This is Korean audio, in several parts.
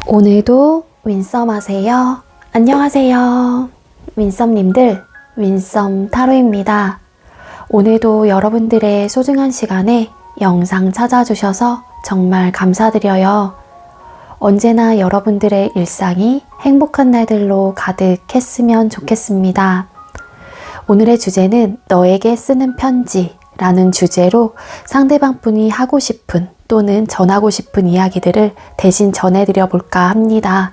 오늘도 윈썸 하세요. 안녕하세요. 윈썸님들, 윈썸 타로입니다. 오늘도 여러분들의 소중한 시간에 영상 찾아주셔서 정말 감사드려요. 언제나 여러분들의 일상이 행복한 날들로 가득했으면 좋겠습니다. 오늘의 주제는 너에게 쓰는 편지라는 주제로 상대방 분이 하고 싶은 또는 전하고 싶은 이야기들을 대신 전해드려 볼까 합니다.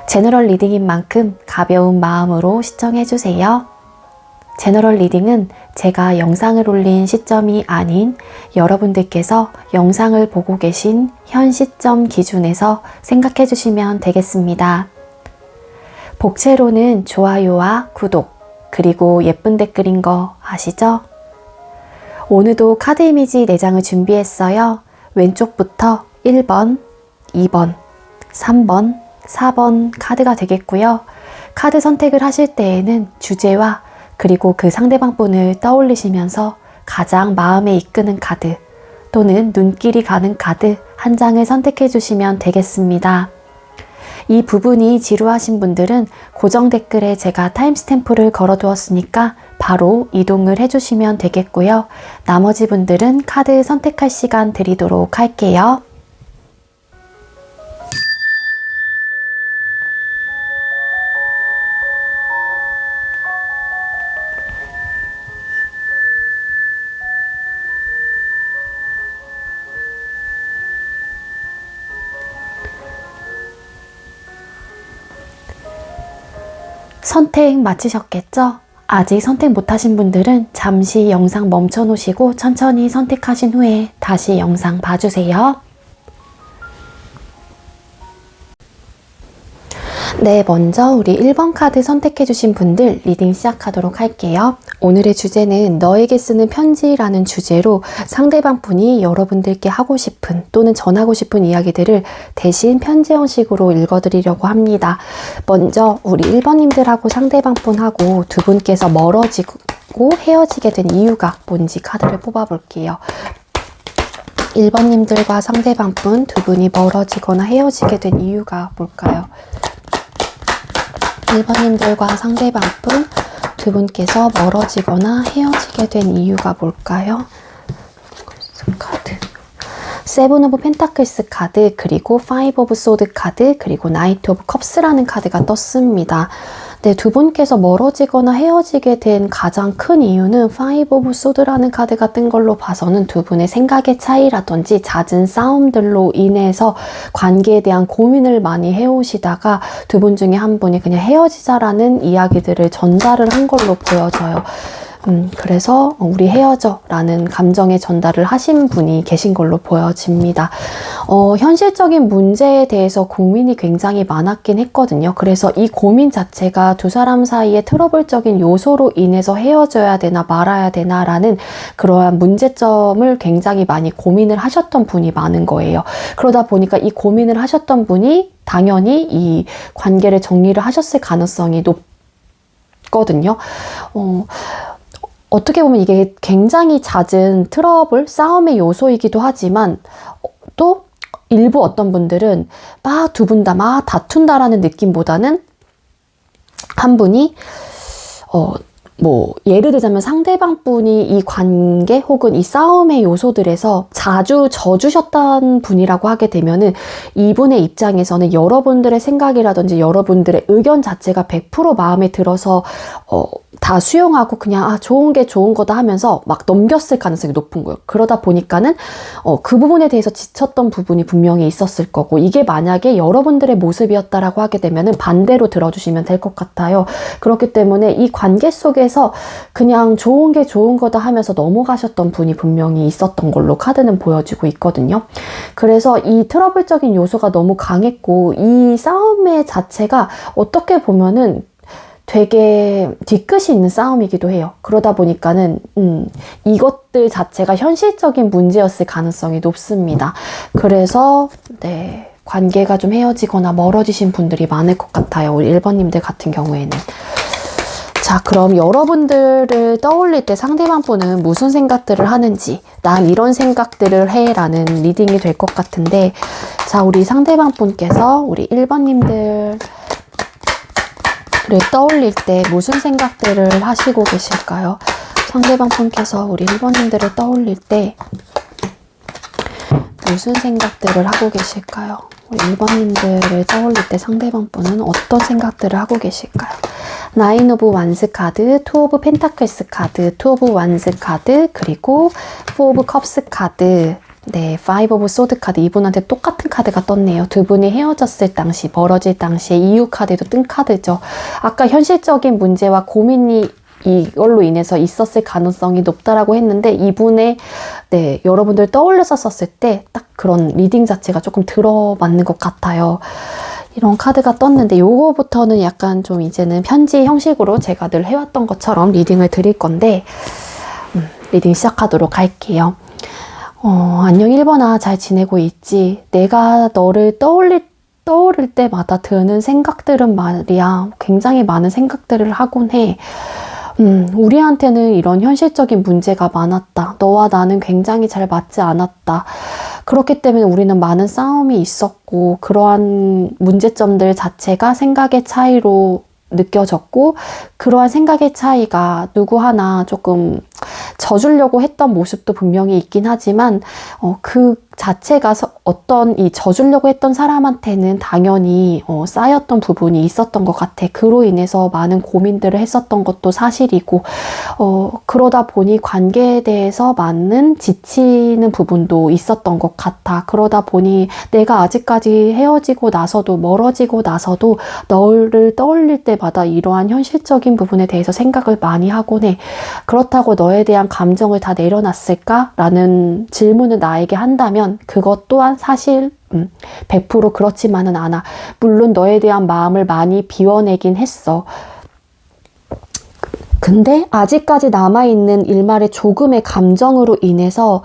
제너럴 리딩인 만큼 가벼운 마음으로 시청해주세요. 제너럴 리딩은 제가 영상을 올린 시점이 아닌 여러분들께서 영상을 보고 계신 현 시점 기준에서 생각해 주시면 되겠습니다. 복채로는 좋아요와 구독, 그리고 예쁜 댓글인 거 아시죠? 오늘도 카드 이미지 4장을 준비했어요. 왼쪽부터 1번, 2번, 3번, 4번 카드가 되겠고요. 카드 선택을 하실 때에는 주제와 그리고 그 상대방 분을 떠올리시면서 가장 마음에 이끄는 카드 또는 눈길이 가는 카드 한 장을 선택해 주시면 되겠습니다. 이 부분이 지루하신 분들은 고정 댓글에 제가 타임스탬프를 걸어 두었으니까 바로 이동을 해주시면 되겠고요. 나머지 분들은 카드 선택할 시간 드리도록 할게요. 선택 마치셨겠죠? 아직 선택 못하신 분들은 잠시 영상 멈춰 놓으시고 천천히 선택하신 후에 다시 영상 봐주세요. 네, 먼저 우리 1번 카드 선택해 주신 분들 리딩 시작하도록 할게요. 오늘의 주제는 너에게 쓰는 편지라는 주제로 상대방 분이 여러분들께 하고 싶은 또는 전하고 싶은 이야기들을 대신 편지 형식으로 읽어드리려고 합니다. 먼저 우리 1번님들하고 상대방 분하고 두 분께서 멀어지고 헤어지게 된 이유가 뭔지 카드를 뽑아볼게요. 1번님들과 상대방 분 두 분이 멀어지거나 헤어지게 된 이유가 뭘까요? 1번님들과 상대방 분 두 분께서 멀어지거나 헤어지게 된 이유가 뭘까요? 카드. 세븐 오브 펜타클스 카드, 그리고 파이브 오브 소드 카드, 그리고 나이트 오브 컵스라는 카드가 떴습니다. 네, 두 분께서 멀어지거나 헤어지게 된 가장 큰 이유는 파이브 오브 소드라는 카드가 뜬 걸로 봐서는 두 분의 생각의 차이라든지 잦은 싸움들로 인해서 관계에 대한 고민을 많이 해오시다가 두 분 중에 한 분이 그냥 헤어지자라는 이야기들을 전달을 한 걸로 보여져요. 그래서 우리 헤어져 라는 감정의 전달을 하신 분이 계신 걸로 보여집니다. 현실적인 문제에 대해서 고민이 굉장히 많았긴 했거든요. 그래서 이 고민 자체가 두 사람 사이의 트러블적인 요소로 인해서 헤어져야 되나 말아야 되나 라는 그러한 문제점을 굉장히 많이 고민을 하셨던 분이 많은 거예요. 그러다 보니까 이 고민을 하셨던 분이 당연히 이 관계를 정리를 하셨을 가능성이 높거든요. 어떻게 보면 이게 굉장히 잦은 트러블, 싸움의 요소이기도 하지만 또 일부 어떤 분들은 막 두 분 다 막 다툰다라는 느낌보다는 한 분이 예를 들자면 상대방 분이 이 관계 혹은 이 싸움의 요소들에서 자주 져주셨던 분이라고 하게 되면은 이분의 입장에서는 여러분들의 생각이라든지 여러분들의 의견 자체가 100% 마음에 들어서 다 수용하고 그냥 좋은 게 좋은 거다 하면서 막 넘겼을 가능성이 높은 거예요. 그러다 보니까는 그 부분에 대해서 지쳤던 부분이 분명히 있었을 거고, 이게 만약에 여러분들의 모습이었다라고 하게 되면은 반대로 들어주시면 될 것 같아요. 그렇기 때문에 이 관계 속에서 그냥 좋은 게 좋은 거다 하면서 넘어가셨던 분이 분명히 있었던 걸로 카드는 보여지고 있거든요. 그래서 이 트러블적인 요소가 너무 강했고 이 싸움의 자체가 어떻게 보면은 되게 뒤끝이 있는 싸움이기도 해요. 그러다 보니까는 이것들 자체가 현실적인 문제였을 가능성이 높습니다. 그래서 네, 관계가 좀 헤어지거나 멀어지신 분들이 많을 것 같아요. 우리 1번님들 같은 경우에는. 자, 그럼 여러분들을 떠올릴 때 상대방 분은 무슨 생각들을 하는지, 난 이런 생각들을 해 라는 리딩이 될 것 같은데, 자, 우리 상대방 분께서 우리 1번님들을 떠올릴 때 무슨 생각들을 하시고 계실까요? 상대방 분께서 우리 1번님들을 떠올릴 때 무슨 생각들을 하고 계실까요? 우리 1번님들을 떠올릴 때 상대방 분은 어떤 생각들을 하고 계실까요? 나인 오브 완스 카드, 투 오브 펜타클스 카드, 투 오브 완스 카드, 그리고 포 오브 컵스 카드, 네, 파이브 오브 소드 카드. 이분한테 똑같은 카드가 떴네요. 두 분이 헤어졌을 당시, 멀어질 당시에 이유 카드도 뜬 카드죠. 아까 현실적인 문제와 고민이 이걸로 인해서 있었을 가능성이 높다라고 했는데, 이분의 네, 여러분들 떠올렸었을 때 딱 그런 리딩 자체가 조금 들어맞는 것 같아요. 이런 카드가 떴는데, 요거부터는 약간 좀 이제는 편지 형식으로 제가 늘 해왔던 것처럼 리딩을 드릴 건데, 리딩 시작하도록 할게요. 안녕 1번아, 잘 지내고 있지? 내가 너를 떠오를 때마다 드는 생각들은 말이야, 굉장히 많은 생각들을 하곤 해. 우리한테는 이런 현실적인 문제가 많았다. 너와 나는 굉장히 잘 맞지 않았다. 그렇기 때문에 우리는 많은 싸움이 있었고, 그러한 문제점들 자체가 생각의 차이로 느껴졌고, 그러한 생각의 차이가 누구 하나 조금 져주려고 했던 모습도 분명히 있긴 하지만, 그 자체가 어떤 이 져주려고 했던 사람한테는 당연히 쌓였던 부분이 있었던 것 같아. 그로 인해서 많은 고민들을 했었던 것도 사실이고, 그러다 보니 관계에 대해서 많은 지치는 부분도 있었던 것 같아. 그러다 보니 내가 아직까지 헤어지고 나서도, 멀어지고 나서도 너를 떠올릴 때마다 이러한 현실적인 부분에 대해서 생각을 많이 하곤 해. 그렇다고 너에 대한 감정을 다 내려놨을까? 라는 질문을 나에게 한다면 그것 또한 사실 100% 그렇지만은 않아. 물론 너에 대한 마음을 많이 비워내긴 했어. 근데 아직까지 남아있는 일말의 조금의 감정으로 인해서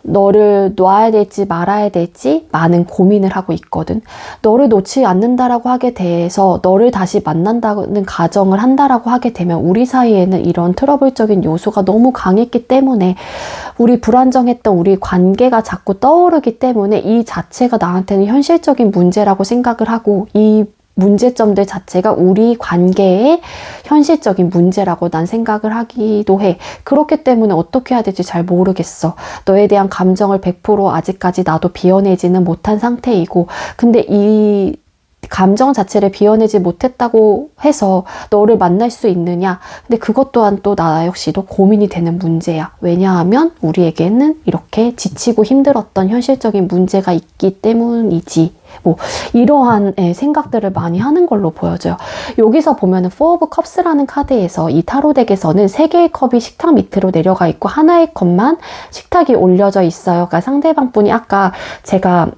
너를 놔야 될지 말아야 될지 많은 고민을 하고 있거든. 너를 놓지 않는다라고 하게 돼서 너를 다시 만난다는 가정을 한다라고 하게 되면 우리 사이에는 이런 트러블적인 요소가 너무 강했기 때문에, 우리 불안정했던 우리 관계가 자꾸 떠오르기 때문에 이 자체가 나한테는 현실적인 문제라고 생각을 하고, 이 문제점들 자체가 우리 관계의 현실적인 문제라고 난 생각을 하기도 해. 그렇기 때문에 어떻게 해야 될지 잘 모르겠어. 너에 대한 감정을 100% 아직까지 나도 비워내지는 못한 상태이고, 근데 이 감정 자체를 비워내지 못했다고 해서 너를 만날 수 있느냐? 근데 그것 또한 또 나 역시도 고민이 되는 문제야. 왜냐하면 우리에게는 이렇게 지치고 힘들었던 현실적인 문제가 있기 때문이지. 뭐 이러한 생각들을 많이 하는 걸로 보여져요. 여기서 보면은 Four of Cups라는 카드에서 이 타로 덱에서는 3개의 컵이 식탁 밑으로 내려가 있고 하나의 컵만 식탁에 올려져 있어요. 그러니까 상대방 분이 아까 제가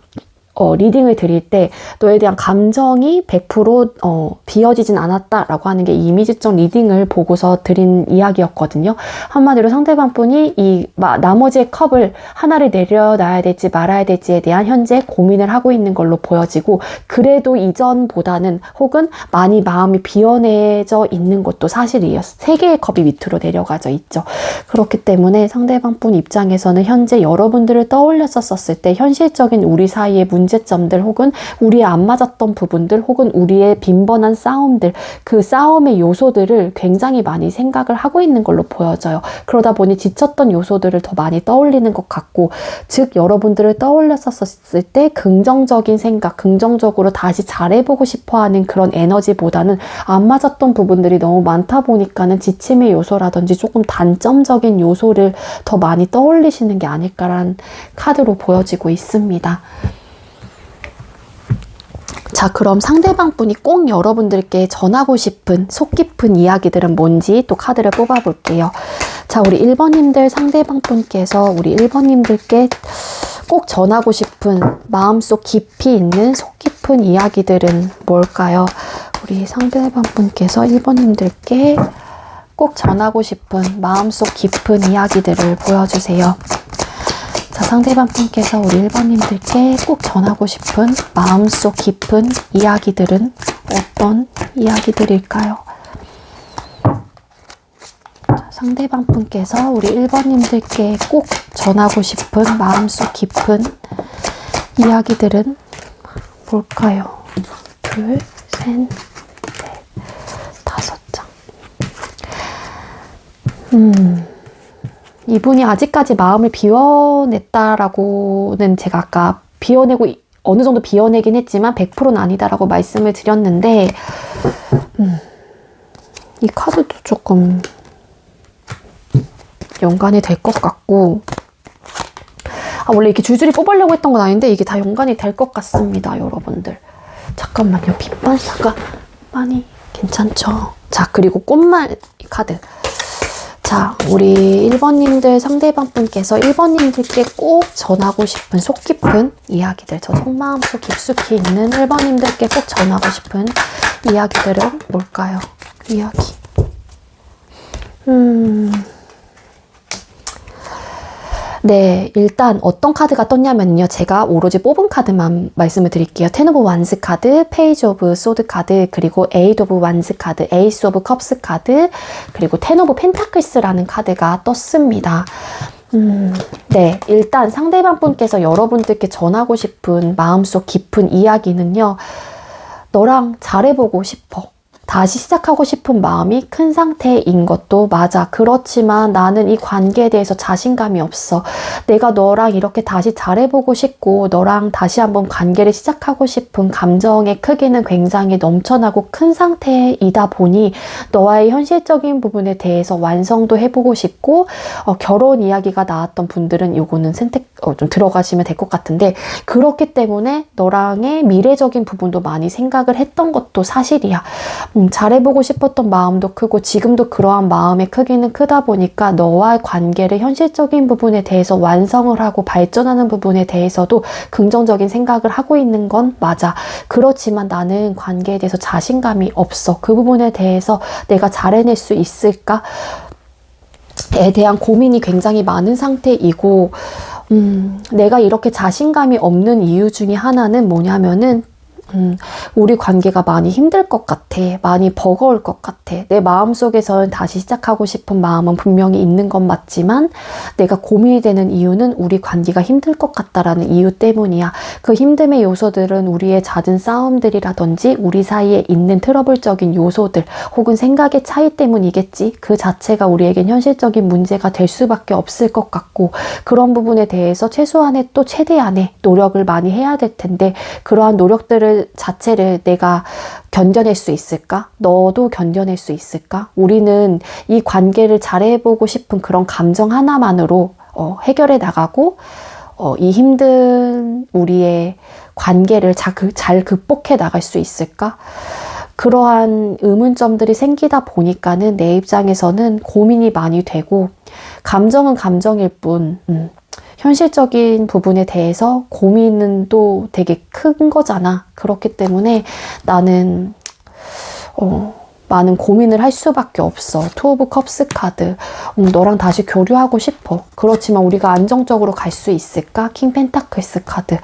리딩을 드릴 때 너에 대한 감정이 100% 비워지진 않았다라고 하는 게 이미지적 리딩을 보고서 드린 이야기였거든요. 한마디로 상대방 분이 이 나머지의 컵을 하나를 내려놔야 될지 말아야 될지에 대한 현재 고민을 하고 있는 걸로 보여지고, 그래도 이전보다는 혹은 많이 마음이 비워내져 있는 것도 사실이에요. 3개의 컵이 밑으로 내려가져 있죠. 그렇기 때문에 상대방 분 입장에서는 현재 여러분들을 떠올렸었을 때 현실적인 우리 사이의 문제점들, 혹은 우리의 안 맞았던 부분들, 혹은 우리의 빈번한 싸움들, 그 싸움의 요소들을 굉장히 많이 생각을 하고 있는 걸로 보여져요. 그러다 보니 지쳤던 요소들을 더 많이 떠올리는 것 같고, 즉 여러분들을 떠올렸었을 때 긍정적인 생각, 긍정적으로 다시 잘해보고 싶어하는 그런 에너지보다는 안 맞았던 부분들이 너무 많다 보니까는 지침의 요소라든지 조금 단점적인 요소를 더 많이 떠올리시는 게 아닐까라는 카드로 보여지고 있습니다. 자, 그럼 상대방 분이 꼭 여러분들께 전하고 싶은 속 깊은 이야기들은 뭔지 또 카드를 뽑아 볼게요. 자, 우리 1번님들 상대방 분께서 우리 1번님들께 꼭 전하고 싶은 마음속 깊이 있는 속 깊은 이야기들은 뭘까요? 우리 상대방 분께서 1번님들께 꼭 전하고 싶은 마음속 깊은 이야기들을 보여주세요. 자, 상대방 분께서 우리 1번님들께 꼭 전하고 싶은 마음속 깊은 이야기들은 어떤 이야기들일까요? 상대방 분께서 우리 1번님들께 꼭 전하고 싶은 마음속 깊은 이야기들은 뭘까요? 둘, 셋, 넷, 5장. 이분이 아직까지 마음을 비워냈다라고는 제가 아까 비워내고 어느 정도 비워내긴 했지만 100%는 아니다라고 말씀을 드렸는데 이 카드도 조금 연관이 될 것 같고 원래 이렇게 줄줄이 뽑으려고 했던 건 아닌데 이게 다 연관이 될 것 같습니다, 여러분들. 잠깐만요. 빛 반사가 많이 괜찮죠? 자, 그리고 꽃말 카드. 자, 우리 1번님들 상대방 분께서 1번님들께 꼭 전하고 싶은 속 깊은 이야기들, 저 속마음 속 깊숙이 있는 1번님들께 꼭 전하고 싶은 이야기들은 뭘까요? 이야기. 네, 일단 어떤 카드가 떴냐면요. 제가 오로지 뽑은 카드만 말씀을 드릴게요. 텐 오브 완스 카드, 페이지 오브 소드 카드, 그리고 에이드 오브 완스 카드, 에이스 오브 컵스 카드, 그리고 텐 오브 펜타클스라는 카드가 떴습니다. 네, 일단 상대방 분께서 여러분들께 전하고 싶은 마음속 깊은 이야기는요. 너랑 잘해보고 싶어. 다시 시작하고 싶은 마음이 큰 상태인 것도 맞아. 그렇지만 나는 이 관계에 대해서 자신감이 없어. 내가 너랑 이렇게 다시 잘해보고 싶고 너랑 다시 한번 관계를 시작하고 싶은 감정의 크기는 굉장히 넘쳐나고 큰 상태이다 보니 너와의 현실적인 부분에 대해서 완성도 해보고 싶고 결혼 이야기가 나왔던 분들은 요거는 좀 들어가시면 될 것 같은데 그렇기 때문에 너랑의 미래적인 부분도 많이 생각을 했던 것도 사실이야. 잘해보고 싶었던 마음도 크고 지금도 그러한 마음의 크기는 크다 보니까 너와의 관계를 현실적인 부분에 대해서 완성을 하고 발전하는 부분에 대해서도 긍정적인 생각을 하고 있는 건 맞아. 그렇지만 나는 관계에 대해서 자신감이 없어. 그 부분에 대해서 내가 잘 해낼 수 있을까? 에 대한 고민이 굉장히 많은 상태이고 내가 이렇게 자신감이 없는 이유 중에 하나는 뭐냐면은 우리 관계가 많이 힘들 것 같아. 많이 버거울 것 같아. 내 마음속에서는 다시 시작하고 싶은 마음은 분명히 있는 건 맞지만 내가 고민이 되는 이유는 우리 관계가 힘들 것 같다라는 이유 때문이야. 그 힘듦의 요소들은 우리의 잦은 싸움들이라든지 우리 사이에 있는 트러블적인 요소들 혹은 생각의 차이 때문이겠지. 그 자체가 우리에겐 현실적인 문제가 될 수밖에 없을 것 같고 그런 부분에 대해서 최소한의 또 최대한의 노력을 많이 해야 될 텐데 그러한 노력들을 자체를 내가 견뎌낼 수 있을까? 너도 견뎌낼 수 있을까? 우리는 이 관계를 잘해보고 싶은 그런 감정 하나만으로 해결해 나가고 이 힘든 우리의 관계를 잘 극복해 나갈 수 있을까? 그러한 의문점들이 생기다 보니까는 내 입장에서는 고민이 많이 되고 감정은 감정일 뿐 현실적인 부분에 대해서 고민은 또 되게 큰 거잖아. 그렇기 때문에 나는 많은 고민을 할 수밖에 없어. 투 오브 컵스 카드. 너랑 다시 교류하고 싶어. 그렇지만 우리가 안정적으로 갈 수 있을까? 킹 펜타클스 카드.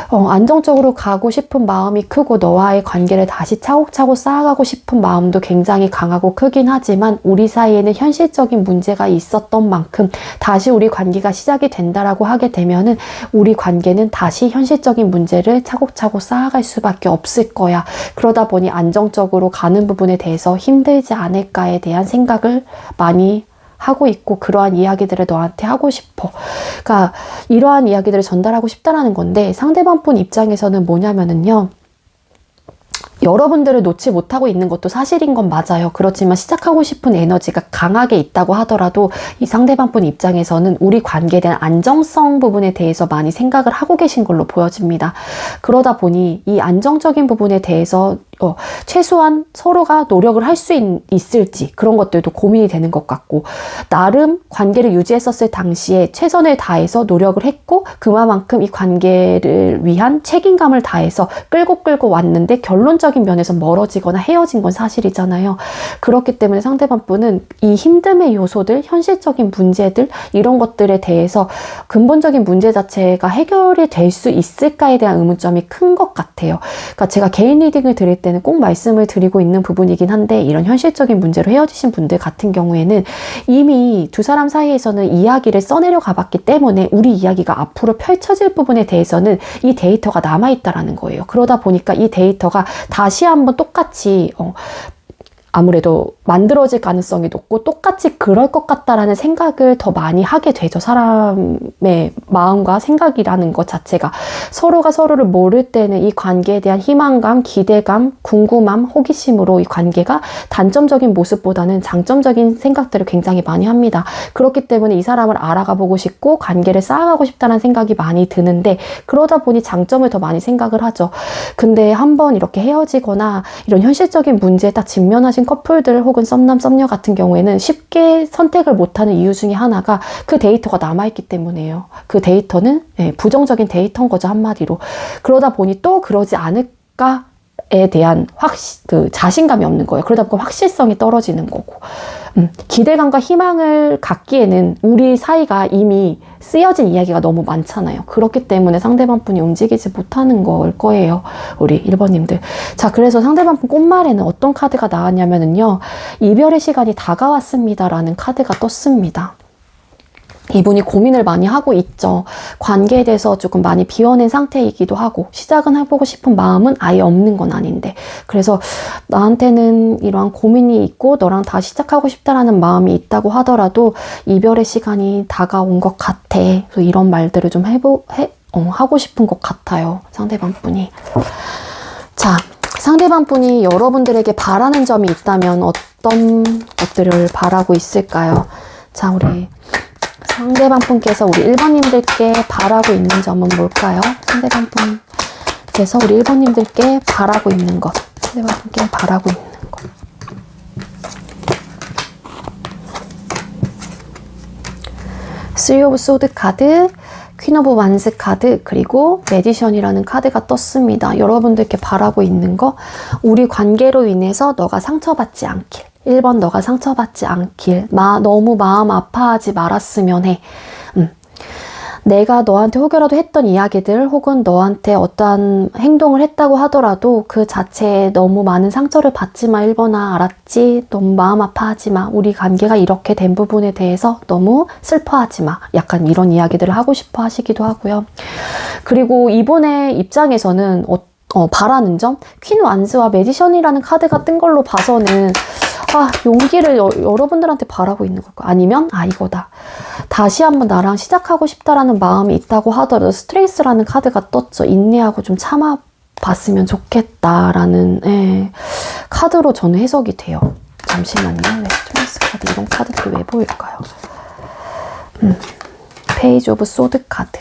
안정적으로 가고 싶은 마음이 크고 너와의 관계를 다시 차곡차곡 쌓아가고 싶은 마음도 굉장히 강하고 크긴 하지만 우리 사이에는 현실적인 문제가 있었던 만큼 다시 우리 관계가 시작이 된다라고 하게 되면은 우리 관계는 다시 현실적인 문제를 차곡차곡 쌓아갈 수밖에 없을 거야. 그러다 보니 안정적으로 가는 부분에 대해서 힘들지 않을까에 대한 생각을 많이 하고 있고 그러한 이야기들을 너한테 하고 싶어. 그러니까 이러한 이야기들을 전달하고 싶다라는 건데 상대방 분 입장에서는 뭐냐면은요. 여러분들을 놓지 못하고 있는 것도 사실인 건 맞아요. 그렇지만 시작하고 싶은 에너지가 강하게 있다고 하더라도 이 상대방 분 입장에서는 우리 관계에 대한 안정성 부분에 대해서 많이 생각을 하고 계신 걸로 보여집니다. 그러다 보니 이 안정적인 부분에 대해서 최소한 서로가 노력을 할 수 있을지 그런 것들도 고민이 되는 것 같고 나름 관계를 유지했었을 당시에 최선을 다해서 노력을 했고 그만큼 이 관계를 위한 책임감을 다해서 끌고 왔는데 결론적인 면에서 멀어지거나 헤어진 건 사실이잖아요. 그렇기 때문에 상대방 분은 이 힘듦의 요소들, 현실적인 문제들 이런 것들에 대해서 근본적인 문제 자체가 해결이 될 수 있을까에 대한 의문점이 큰 것 같아요. 그러니까 제가 개인 리딩을 드릴 때는 분들한테는 꼭 말씀을 드리고 있는 부분이긴 한데, 이런 현실적인 문제로 헤어지신 분들 같은 경우에는 이미 두 사람 사이에서는 이야기를 써내려 가봤기 때문에 우리 이야기가 앞으로 펼쳐질 부분에 대해서는 이 데이터가 남아있다라는 거예요. 그러다 보니까 이 데이터가 다시 한번 똑같이 아무래도 만들어질 가능성이 높고 똑같이 그럴 것 같다라는 생각을 더 많이 하게 되죠. 사람의 마음과 생각이라는 것 자체가. 서로가 서로를 모를 때는 이 관계에 대한 희망감, 기대감, 궁금함, 호기심으로 이 관계가 단점적인 모습보다는 장점적인 생각들을 굉장히 많이 합니다. 그렇기 때문에 이 사람을 알아가 보고 싶고 관계를 쌓아가고 싶다는 생각이 많이 드는데, 그러다 보니 장점을 더 많이 생각을 하죠. 근데 한번 이렇게 헤어지거나 이런 현실적인 문제에 딱 직면하신 커플들 혹은 썸남 썸녀 같은 경우에는 쉽게 선택을 못하는 이유 중에 하나가 그 데이터가 남아있기 때문이에요. 그 데이터는 부정적인 데이터인 거죠, 한마디로. 그러다 보니 또 그러지 않을까에 대한 자신감이 없는 거예요. 그러다 보니까 확실성이 떨어지는 거고, 기대감과 희망을 갖기에는 우리 사이가 이미 쓰여진 이야기가 너무 많잖아요. 그렇기 때문에 상대방 분이 움직이지 못하는 걸 거예요, 우리 1번님들. 자, 그래서 상대방 분 꽃말에는 어떤 카드가 나왔냐면요, 이별의 시간이 다가왔습니다 라는 카드가 떴습니다. 이분이 고민을 많이 하고 있죠. 관계에 대해서 조금 많이 비워낸 상태이기도 하고, 시작은 해보고 싶은 마음은 아예 없는 건 아닌데, 그래서 나한테는 이러한 고민이 있고 너랑 다시 시작하고 싶다라는 마음이 있다고 하더라도 이별의 시간이 다가온 것 같아. 그래서 이런 말들을 좀 하고 싶은 것 같아요, 상대방 분이. 자, 상대방 분이 여러분들에게 바라는 점이 있다면 어떤 것들을 바라고 있을까요? 자, 우리 상대방 분께서 우리 1번님들께 바라고 있는 점은 뭘까요? 상대방 분께서 우리 1번님들께 바라고 있는 것. 상대방 분께 바라고 있는 것. Three of Swords 카드, 퀸 오브 완스 카드, 그리고 매지션이라는 카드가 떴습니다. 여러분들께 바라고 있는 거, 우리 관계로 인해서 너가 상처받지 않길. 1번, 너가 상처받지 않길. 너무 마음 아파하지 말았으면 해. 내가 너한테 혹여라도 했던 이야기들 혹은 너한테 어떠한 행동을 했다고 하더라도 그 자체에 너무 많은 상처를 받지 마, 1번아. 알았지? 너무 마음 아파하지 마. 우리 관계가 이렇게 된 부분에 대해서 너무 슬퍼하지 마. 약간 이런 이야기들을 하고 싶어 하시기도 하고요. 그리고 이분의 입장에서는 바라는 점, 퀸 완스와 매지션이라는 카드가 뜬 걸로 봐서는 용기를 여러분들한테 바라고 있는 걸까? 아니면 이거다. 다시 한번 나랑 시작하고 싶다라는 마음이 있다고 하더라도 스트레스라는 카드가 떴죠. 인내하고 좀 참아봤으면 좋겠다라는 카드로 저는 해석이 돼요. 잠시만요. 왜 스트레스 카드 이런 카드들이 왜 보일까요? 페이지 오브 소드 카드.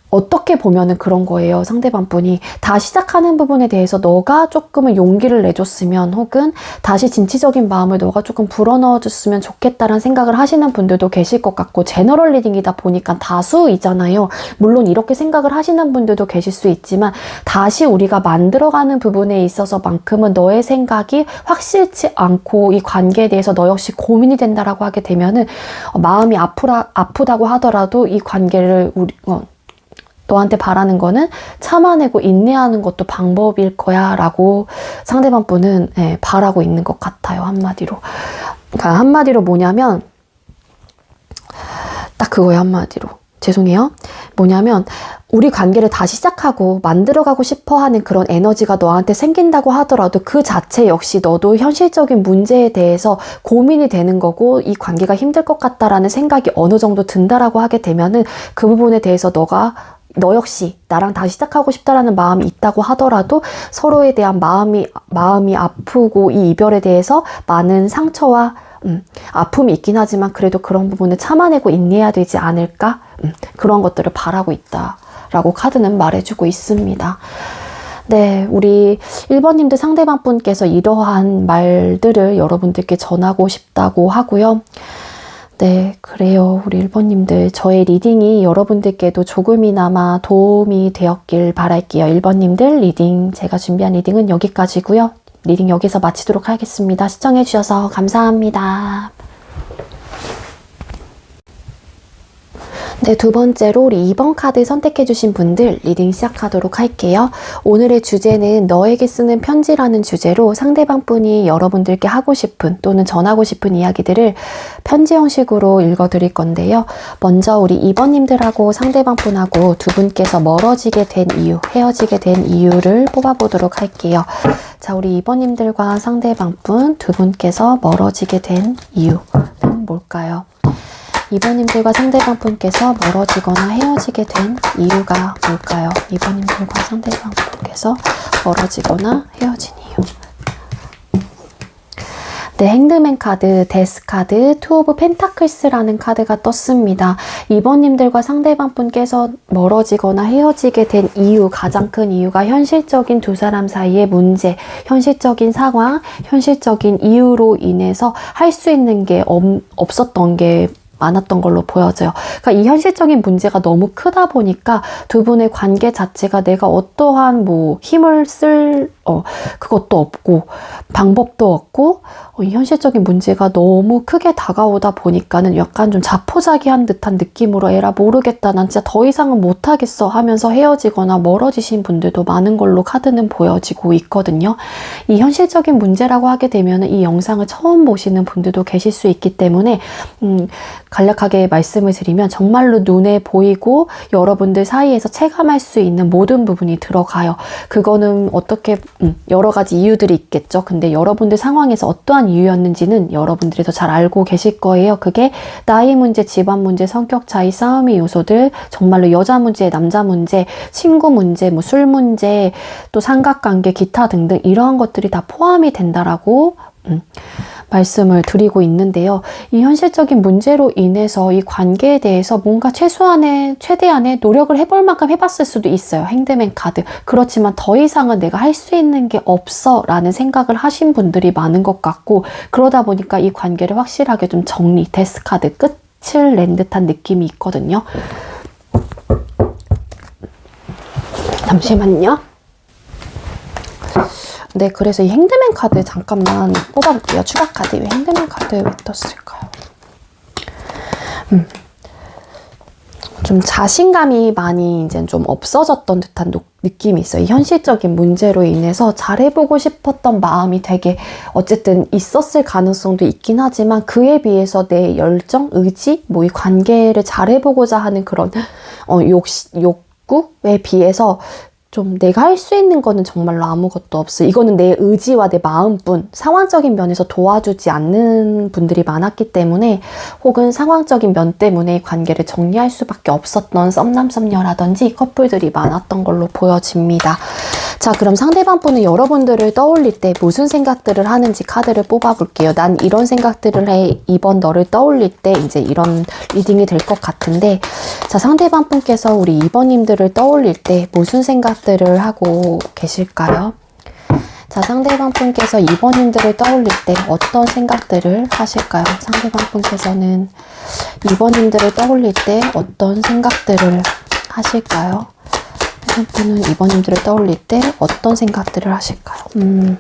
어떻게 보면은 그런 거예요. 상대방 분이 다시 시작하는 부분에 대해서 너가 조금은 용기를 내줬으면, 혹은 다시 진취적인 마음을 너가 조금 불어넣어줬으면 좋겠다라는 생각을 하시는 분들도 계실 것 같고, 제너럴 리딩이다 보니까 다수이잖아요. 물론 이렇게 생각을 하시는 분들도 계실 수 있지만, 다시 우리가 만들어가는 부분에 있어서만큼은 너의 생각이 확실치 않고 이 관계에 대해서 너 역시 고민이 된다라고 하게 되면은 마음이 아프다고 하더라도 이 관계를 너한테 바라는 거는 참아내고 인내하는 것도 방법일 거야 라고 상대방 분은 바라고 있는 것 같아요. 한마디로. 그러니까 한마디로 뭐냐면 딱 그거예요. 한마디로. 죄송해요. 뭐냐면 우리 관계를 다시 시작하고 만들어가고 싶어하는 그런 에너지가 너한테 생긴다고 하더라도 그 자체 역시 너도 현실적인 문제에 대해서 고민이 되는 거고, 이 관계가 힘들 것 같다라는 생각이 어느 정도 든다라고 하게 되면은 그 부분에 대해서 너 역시 나랑 다시 시작하고 싶다라는 마음이 있다고 하더라도 서로에 대한 마음이 아프고 이 이별에 대해서 많은 상처와 아픔이 있긴 하지만 그래도 그런 부분을 참아내고 인내해야 되지 않을까? 그런 것들을 바라고 있다라고 카드는 말해주고 있습니다. 네, 우리 1번님들 상대방 분께서 이러한 말들을 여러분들께 전하고 싶다고 하고요. 네, 그래요. 우리 1번님들, 저의 리딩이 여러분들께도 조금이나마 도움이 되었길 바랄게요. 1번님들 제가 준비한 리딩은 여기까지고요. 리딩 여기서 마치도록 하겠습니다. 시청해주셔서 감사합니다. 네, 두 번째로 우리 2번 카드 선택해주신 분들 리딩 시작하도록 할게요. 오늘의 주제는 너에게 쓰는 편지라는 주제로 상대방 분이 여러분들께 하고 싶은 또는 전하고 싶은 이야기들을 편지 형식으로 읽어드릴 건데요. 먼저 우리 2번님들하고 상대방 분하고 두 분께서 멀어지게 된 이유, 헤어지게 된 이유를 뽑아보도록 할게요. 자, 우리 2번님들과 상대방 분 두 분께서 멀어지게 된 이유는 뭘까요? 2번님들과 상대방 분께서 멀어지거나 헤어지게 된 이유가 뭘까요? 2번님들과 상대방 분께서 멀어지거나 헤어진 이유. 네, 행드맨 카드, 데스 카드, 투 오브 펜타클스라는 카드가 떴습니다. 2번님들과 상대방 분께서 멀어지거나 헤어지게 된 이유, 가장 큰 이유가 현실적인 두 사람 사이의 문제, 현실적인 상황, 현실적인 이유로 인해서 할 수 있는 게 없었던 게 많았던 걸로 보여져요. 그러니까 이 현실적인 문제가 너무 크다 보니까 두 분의 관계 자체가 내가 어떠한 힘을 쓸 그것도 없고 방법도 없고 이 현실적인 문제가 너무 크게 다가오다 보니까는 약간 좀 자포자기한 듯한 느낌으로 에라 모르겠다, 난 진짜 더 이상은 못하겠어 하면서 헤어지거나 멀어지신 분들도 많은 걸로 카드는 보여지고 있거든요. 이 현실적인 문제라고 하게 되면 이 영상을 처음 보시는 분들도 계실 수 있기 때문에 간략하게 말씀을 드리면 정말로 눈에 보이고 여러분들 사이에서 체감할 수 있는 모든 부분이 들어가요. 그거는 어떻게 여러 가지 이유들이 있겠죠. 근데 여러분들 상황에서 어떠한 이유였는지는 여러분들이 더 잘 알고 계실 거예요. 그게 나이 문제, 집안 문제, 성격 차이, 싸움의 요소들, 정말로 여자 문제, 남자 문제, 친구 문제, 술 문제, 또 삼각관계, 기타 등등 이러한 것들이 다 포함이 된다라고 말씀을 드리고 있는데요. 이 현실적인 문제로 인해서 이 관계에 대해서 뭔가 최대한의 노력을 해볼 만큼 해봤을 수도 있어요. 행드맨 카드. 그렇지만 더 이상은 내가 할 수 있는 게 없어 라는 생각을 하신 분들이 많은 것 같고, 그러다 보니까 이 관계를 확실하게 좀 데스 카드 끝을 낸 듯한 느낌이 있거든요. 잠시만요. 네, 그래서 이 행드맨 카드 잠깐만 뽑아볼게요. 추가 카드. 왜 행드맨 카드 왜 떴을까요? 좀 자신감이 많이 이제 좀 없어졌던 듯한 느낌이 있어요. 이 현실적인 문제로 인해서 잘해보고 싶었던 마음이 되게 어쨌든 있었을 가능성도 있긴 하지만 그에 비해서 내 열정, 의지, 이 관계를 잘해보고자 하는 그런 욕구에 비해서 좀 내가 할 수 있는 거는 정말로 아무것도 없어요. 이거는 내 의지와 내 마음뿐, 상황적인 면에서 도와주지 않는 분들이 많았기 때문에, 혹은 상황적인 면 때문에 이 관계를 정리할 수밖에 없었던 썸남썸녀라든지 커플들이 많았던 걸로 보여집니다. 자, 그럼 상대방 분은 여러분들을 떠올릴 때 무슨 생각들을 하는지 카드를 뽑아볼게요. 난 이런 생각들을 해. 이번 너를 떠올릴 때 이제 이런 리딩이 될 것 같은데, 자, 상대방 분께서 우리 2번님들을 떠올릴 때 무슨 생각들을 하고 계실까요? 자, 상대방 분께서 2번님들을 떠올릴 때 어떤 생각들을 하실까요? 상대방 분께서는 2번님들을 떠올릴 때 어떤 생각들을 하실까요? 분은 2번님들을 떠올릴 때 어떤 생각들을 하실까요?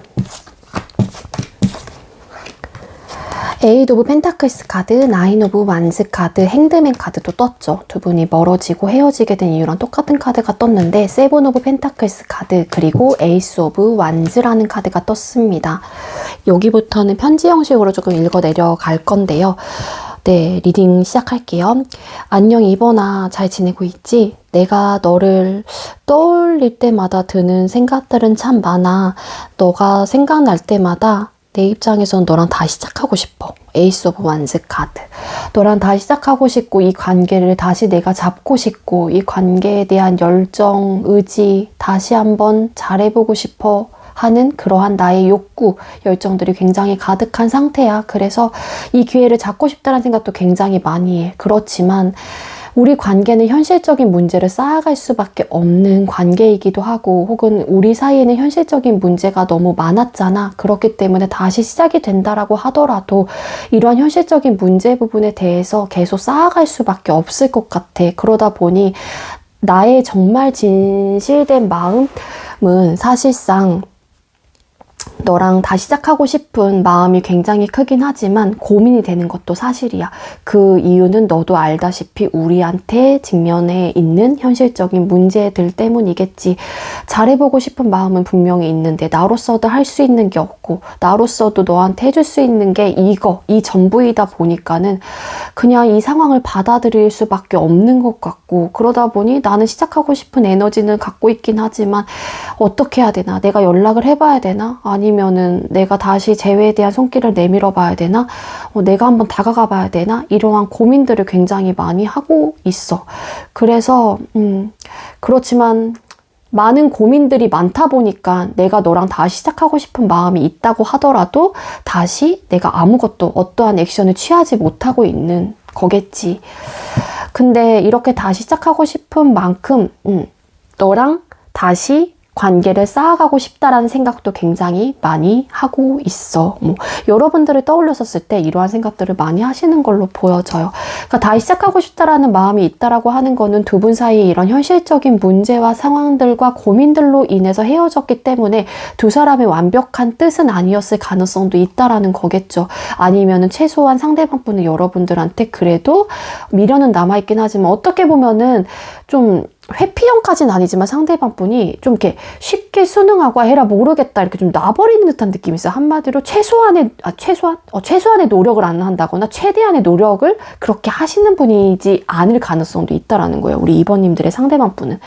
에이드 오브 펜타클스 카드, 나인 오브 완즈 카드, 행드맨 카드도 떴죠. 두 분이 멀어지고 헤어지게 된 이유랑 똑같은 카드가 떴는데 세븐 오브 펜타클스 카드, 그리고 에이스 오브 완즈라는 카드가 떴습니다. 여기부터는 편지 형식으로 조금 읽어 내려갈 건데요. 네, 리딩 시작할게요. 안녕 이번아, 잘 지내고 있지? 내가 너를 떠올릴 때마다 드는 생각들은 참 많아. 너가 생각날 때마다 내 입장에서는 너랑 다시 시작하고 싶어. 에이스 오브 완즈 카드. 너랑 다시 시작하고 싶고, 이 관계를 다시 내가 잡고 싶고, 이 관계에 대한 열정, 의지, 다시 한번 잘해보고 싶어 하는 그러한 나의 욕구, 열정들이 굉장히 가득한 상태야. 그래서 이 기회를 잡고 싶다는 생각도 굉장히 많이 해. 그렇지만 우리 관계는 현실적인 문제를 쌓아갈 수밖에 없는 관계이기도 하고, 혹은 우리 사이에는 현실적인 문제가 너무 많았잖아. 그렇기 때문에 다시 시작이 된다라고 하더라도 이러한 현실적인 문제 부분에 대해서 계속 쌓아갈 수밖에 없을 것 같아. 그러다 보니 나의 정말 진실된 마음은 사실상 너랑 다시 시작하고 싶은 마음이 굉장히 크긴 하지만 고민이 되는 것도 사실이야. 그 이유는 너도 알다시피 우리한테 직면해 있는 현실적인 문제들 때문이겠지. 잘해보고 싶은 마음은 분명히 있는데 나로서도 할 수 있는 게 없고 나로서도 너한테 해줄 수 있는 게 이 전부이다 보니까는 그냥 이 상황을 받아들일 수밖에 없는 것 같고, 그러다 보니 나는 시작하고 싶은 에너지는 갖고 있긴 하지만 어떻게 해야 되나? 내가 연락을 해봐야 되나? 아니면은 내가 다시 재회에 대한 손길을 내밀어 봐야 되나? 내가 한번 다가가 봐야 되나? 이러한 고민들을 굉장히 많이 하고 있어. 그래서 그렇지만 많은 고민들이 많다 보니까 내가 너랑 다시 시작하고 싶은 마음이 있다고 하더라도 다시 내가 아무것도 어떠한 액션을 취하지 못하고 있는 거겠지. 근데 이렇게 다시 시작하고 싶은 만큼 너랑 다시 관계를 쌓아가고 싶다라는 생각도 굉장히 많이 하고 있어. 여러분들을 떠올렸었을 때 이러한 생각들을 많이 하시는 걸로 보여져요. 그러니까 다시 시작하고 싶다라는 마음이 있다라고 하는 거는 두 분 사이에 이런 현실적인 문제와 상황들과 고민들로 인해서 헤어졌기 때문에 두 사람의 완벽한 뜻은 아니었을 가능성도 있다라는 거겠죠. 아니면은 최소한 상대방분은 여러분들한테 그래도 미련은 남아있긴 하지만 어떻게 보면은 좀 회피형까지는 아니지만 상대방분이 좀 이렇게 쉽게 순응하고 해라 모르겠다 이렇게 좀 놔버리는 듯한 느낌이 있어요. 한마디로 최소한의 노력을 안 한다거나 최대한의 노력을 그렇게 하시는 분이지 않을 가능성도 있다라는 거예요. 우리 2번님들의 상대방분은.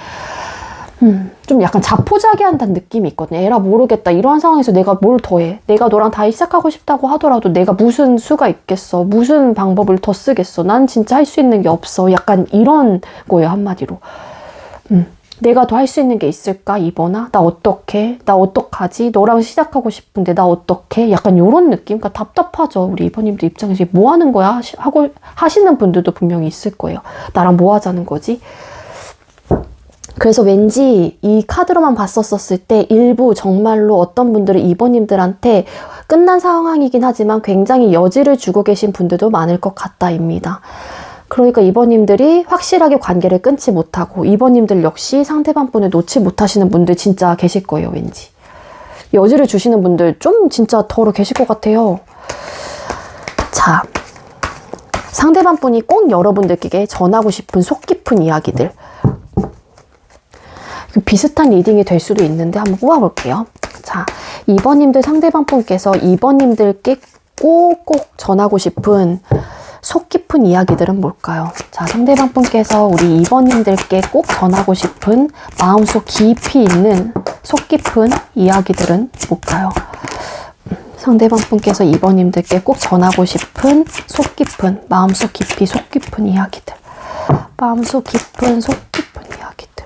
좀 약간 자포자기한다는 느낌이 있거든요. 에라 모르겠다. 이러한 상황에서 내가 뭘 더해. 내가 너랑 다시 시작하고 싶다고 하더라도 내가 무슨 수가 있겠어. 무슨 방법을 더 쓰겠어. 난 진짜 할 수 있는 게 없어. 약간 이런 거예요. 한마디로. 내가 더 할 수 있는 게 있을까? 이번아? 나 어떡해? 나 어떡하지? 너랑 시작하고 싶은데 나 어떡해? 약간 이런 느낌? 그러니까 답답하죠. 우리 이번님들 입장에서 뭐 하는 거야? 하고 하시는 분들도 분명히 있을 거예요. 나랑 뭐 하자는 거지? 그래서 왠지 이 카드로만 봤었을 때 일부 정말로 어떤 분들은 이번님들한테 끝난 상황이긴 하지만 굉장히 여지를 주고 계신 분들도 많을 것 같다입니다. 그러니까 이번님들이 확실하게 관계를 끊지 못하고 이번님들 역시 상대방 분을 놓지 못하시는 분들 진짜 계실 거예요. 왠지 여지를 주시는 분들 좀 진짜 더러 계실 것 같아요. 자, 상대방 분이 꼭 여러분들께 전하고 싶은 속 깊은 이야기들, 비슷한 리딩이 될 수도 있는데 한번 뽑아볼게요. 자, 2번님들 상대방 분께서 2번님들께 꼭꼭 전하고 싶은 속 깊은 이야기들은 뭘까요? 자, 상대방 분께서 우리 2번님들께 꼭 전하고 싶은 마음속 깊이 있는 속 깊은 이야기들은 뭘까요? 상대방 분께서 2번님들께 꼭 전하고 싶은 속 깊은, 마음속 깊이 속 깊은 이야기들. 마음속 깊은 속 깊은 이야기들.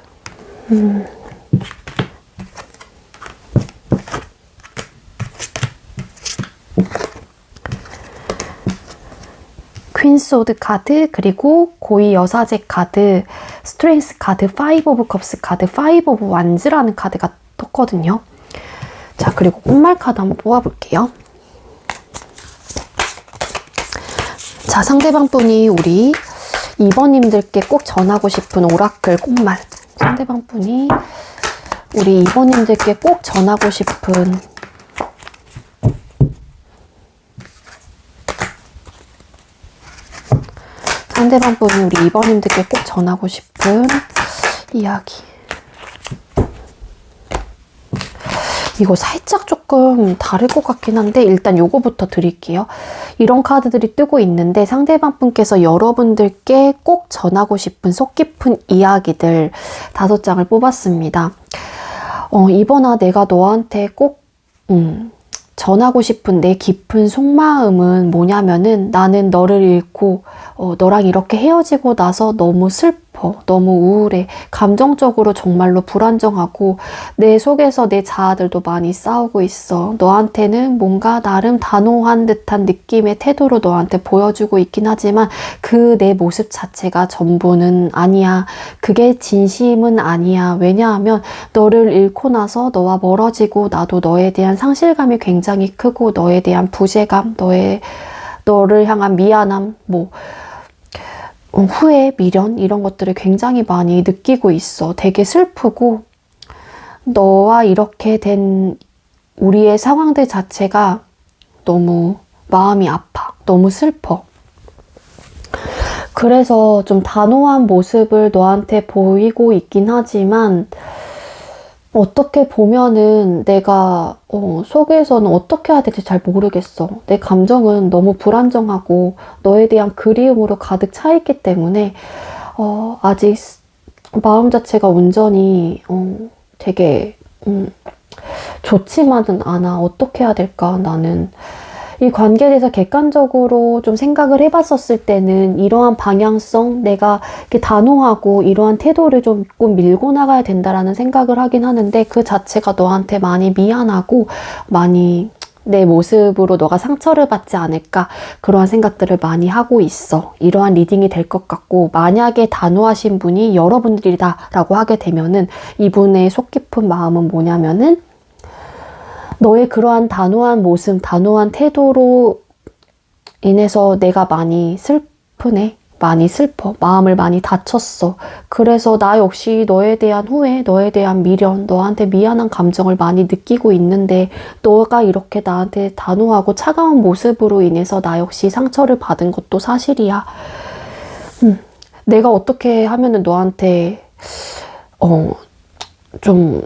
퀸 소드 카드, 그리고 고위 여사제 카드, 스트렝스 카드, 파이브 오브 컵스 카드, 파이브 오브 완즈라는 카드가 떴거든요. 자, 그리고 꽃말 카드 한번 뽑아볼게요. 자, 상대방 분이 우리 2번님들께 꼭 전하고 싶은 오라클 꽃말. 상대방 분이 우리 2번님들께 꼭 전하고 싶은 상대방 분이 우리 2번님들께 꼭 전하고 싶은 이야기. 이거 살짝 조금 다를 것 같긴 한데 일단 요거부터 드릴게요. 이런 카드들이 뜨고 있는데 상대방 분께서 여러분들께 꼭 전하고 싶은 속 깊은 이야기들 5장을 뽑았습니다. 이번아 내가 너한테 꼭 전하고 싶은 내 깊은 속마음은 뭐냐면은 나는 너를 잃고 너랑 이렇게 헤어지고 나서 너무 슬퍼, 너무 우울해, 감정적으로 정말로 불안정하고 내 속에서 내 자아들도 많이 싸우고 있어. 너한테는 뭔가 나름 단호한 듯한 느낌의 태도로 너한테 보여주고 있긴 하지만 그 내 모습 자체가 전부는 아니야. 그게 진심은 아니야. 왜냐하면 너를 잃고 나서 너와 멀어지고 나도 너에 대한 상실감이 굉장히 크고 너에 대한 부재감, 너를 향한 미안함, 후회, 미련 이런 것들을 굉장히 많이 느끼고 있어. 되게 슬프고 너와 이렇게 된 우리의 상황들 자체가 너무 마음이 아파. 너무 슬퍼. 그래서 좀 단호한 모습을 너한테 보이고 있긴 하지만 어떻게 보면은 내가 속에서는 어떻게 해야 될지 잘 모르겠어. 내 감정은 너무 불안정하고 너에 대한 그리움으로 가득 차 있기 때문에 아직 마음 자체가 온전히 되게 좋지만은 않아. 어떻게 해야 될까? 나는 이 관계에 대해서 객관적으로 좀 생각을 해봤었을 때는 이러한 방향성, 내가 이렇게 단호하고 이러한 태도를 좀 밀고 나가야 된다라는 생각을 하긴 하는데 그 자체가 너한테 많이 미안하고 많이 내 모습으로 너가 상처를 받지 않을까 그러한 생각들을 많이 하고 있어. 이러한 리딩이 될 것 같고 만약에 단호하신 분이 여러분들이다 라고 하게 되면은 이분의 속 깊은 마음은 뭐냐면은 너의 그러한 단호한 모습, 단호한 태도로 인해서 내가 많이 슬프네. 많이 슬퍼. 마음을 많이 다쳤어. 그래서 나 역시 너에 대한 후회, 너에 대한 미련, 너한테 미안한 감정을 많이 느끼고 있는데 너가 이렇게 나한테 단호하고 차가운 모습으로 인해서 나 역시 상처를 받은 것도 사실이야. 내가 어떻게 하면은 너한테 좀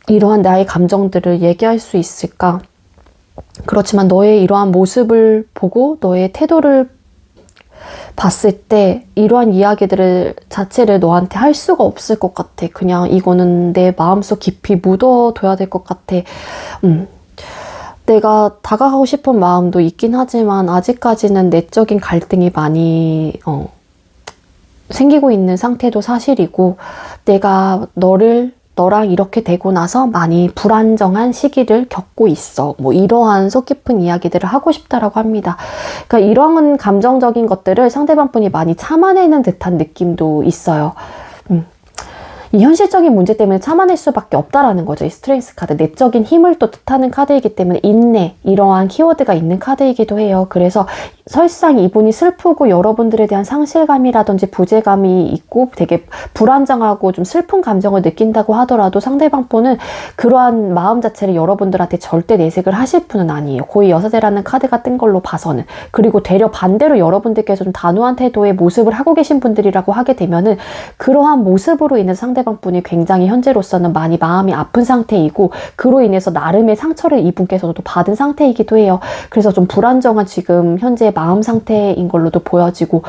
이러한 나의 감정들을 얘기할 수 있을까? 그렇지만 너의 이러한 모습을 보고 너의 태도를 봤을 때 이러한 이야기들을 자체를 너한테 할 수가 없을 것 같아. 그냥 이거는 내 마음속 깊이 묻어둬야 될 것 같아. 내가 다가가고 싶은 마음도 있긴 하지만 아직까지는 내적인 갈등이 많이 생기고 있는 상태도 사실이고 내가 너랑 이렇게 되고 나서 많이 불안정한 시기를 겪고 있어. 뭐 이러한 속 깊은 이야기들을 하고 싶다라고 합니다. 그러니까 이러한 감정적인 것들을 상대방 분이 많이 참아내는 듯한 느낌도 있어요. 이 현실적인 문제 때문에 참아낼 수밖에 없다라는 거죠. 이 스트렝스 카드. 내적인 힘을 또 뜻하는 카드이기 때문에 인내, 이러한 키워드가 있는 카드이기도 해요. 그래서 설상 이분이 슬프고 여러분들에 대한 상실감이라든지 부재감이 있고 되게 불안정하고 좀 슬픈 감정을 느낀다고 하더라도 상대방 분은 그러한 마음 자체를 여러분들한테 절대 내색을 하실 분은 아니에요. 고의 여사제라는 카드가 뜬 걸로 봐서는. 그리고 되려 반대로 여러분들께서 좀 단호한 태도의 모습을 하고 계신 분들이라고 하게 되면은 그러한 모습으로 인해서 상대방 분이 굉장히 현재로서는 많이 마음이 아픈 상태이고 그로 인해서 나름의 상처를 이분께서도 받은 상태이기도 해요. 그래서 좀 불안정한 지금 현재 마음 상태인 걸로도 보여지고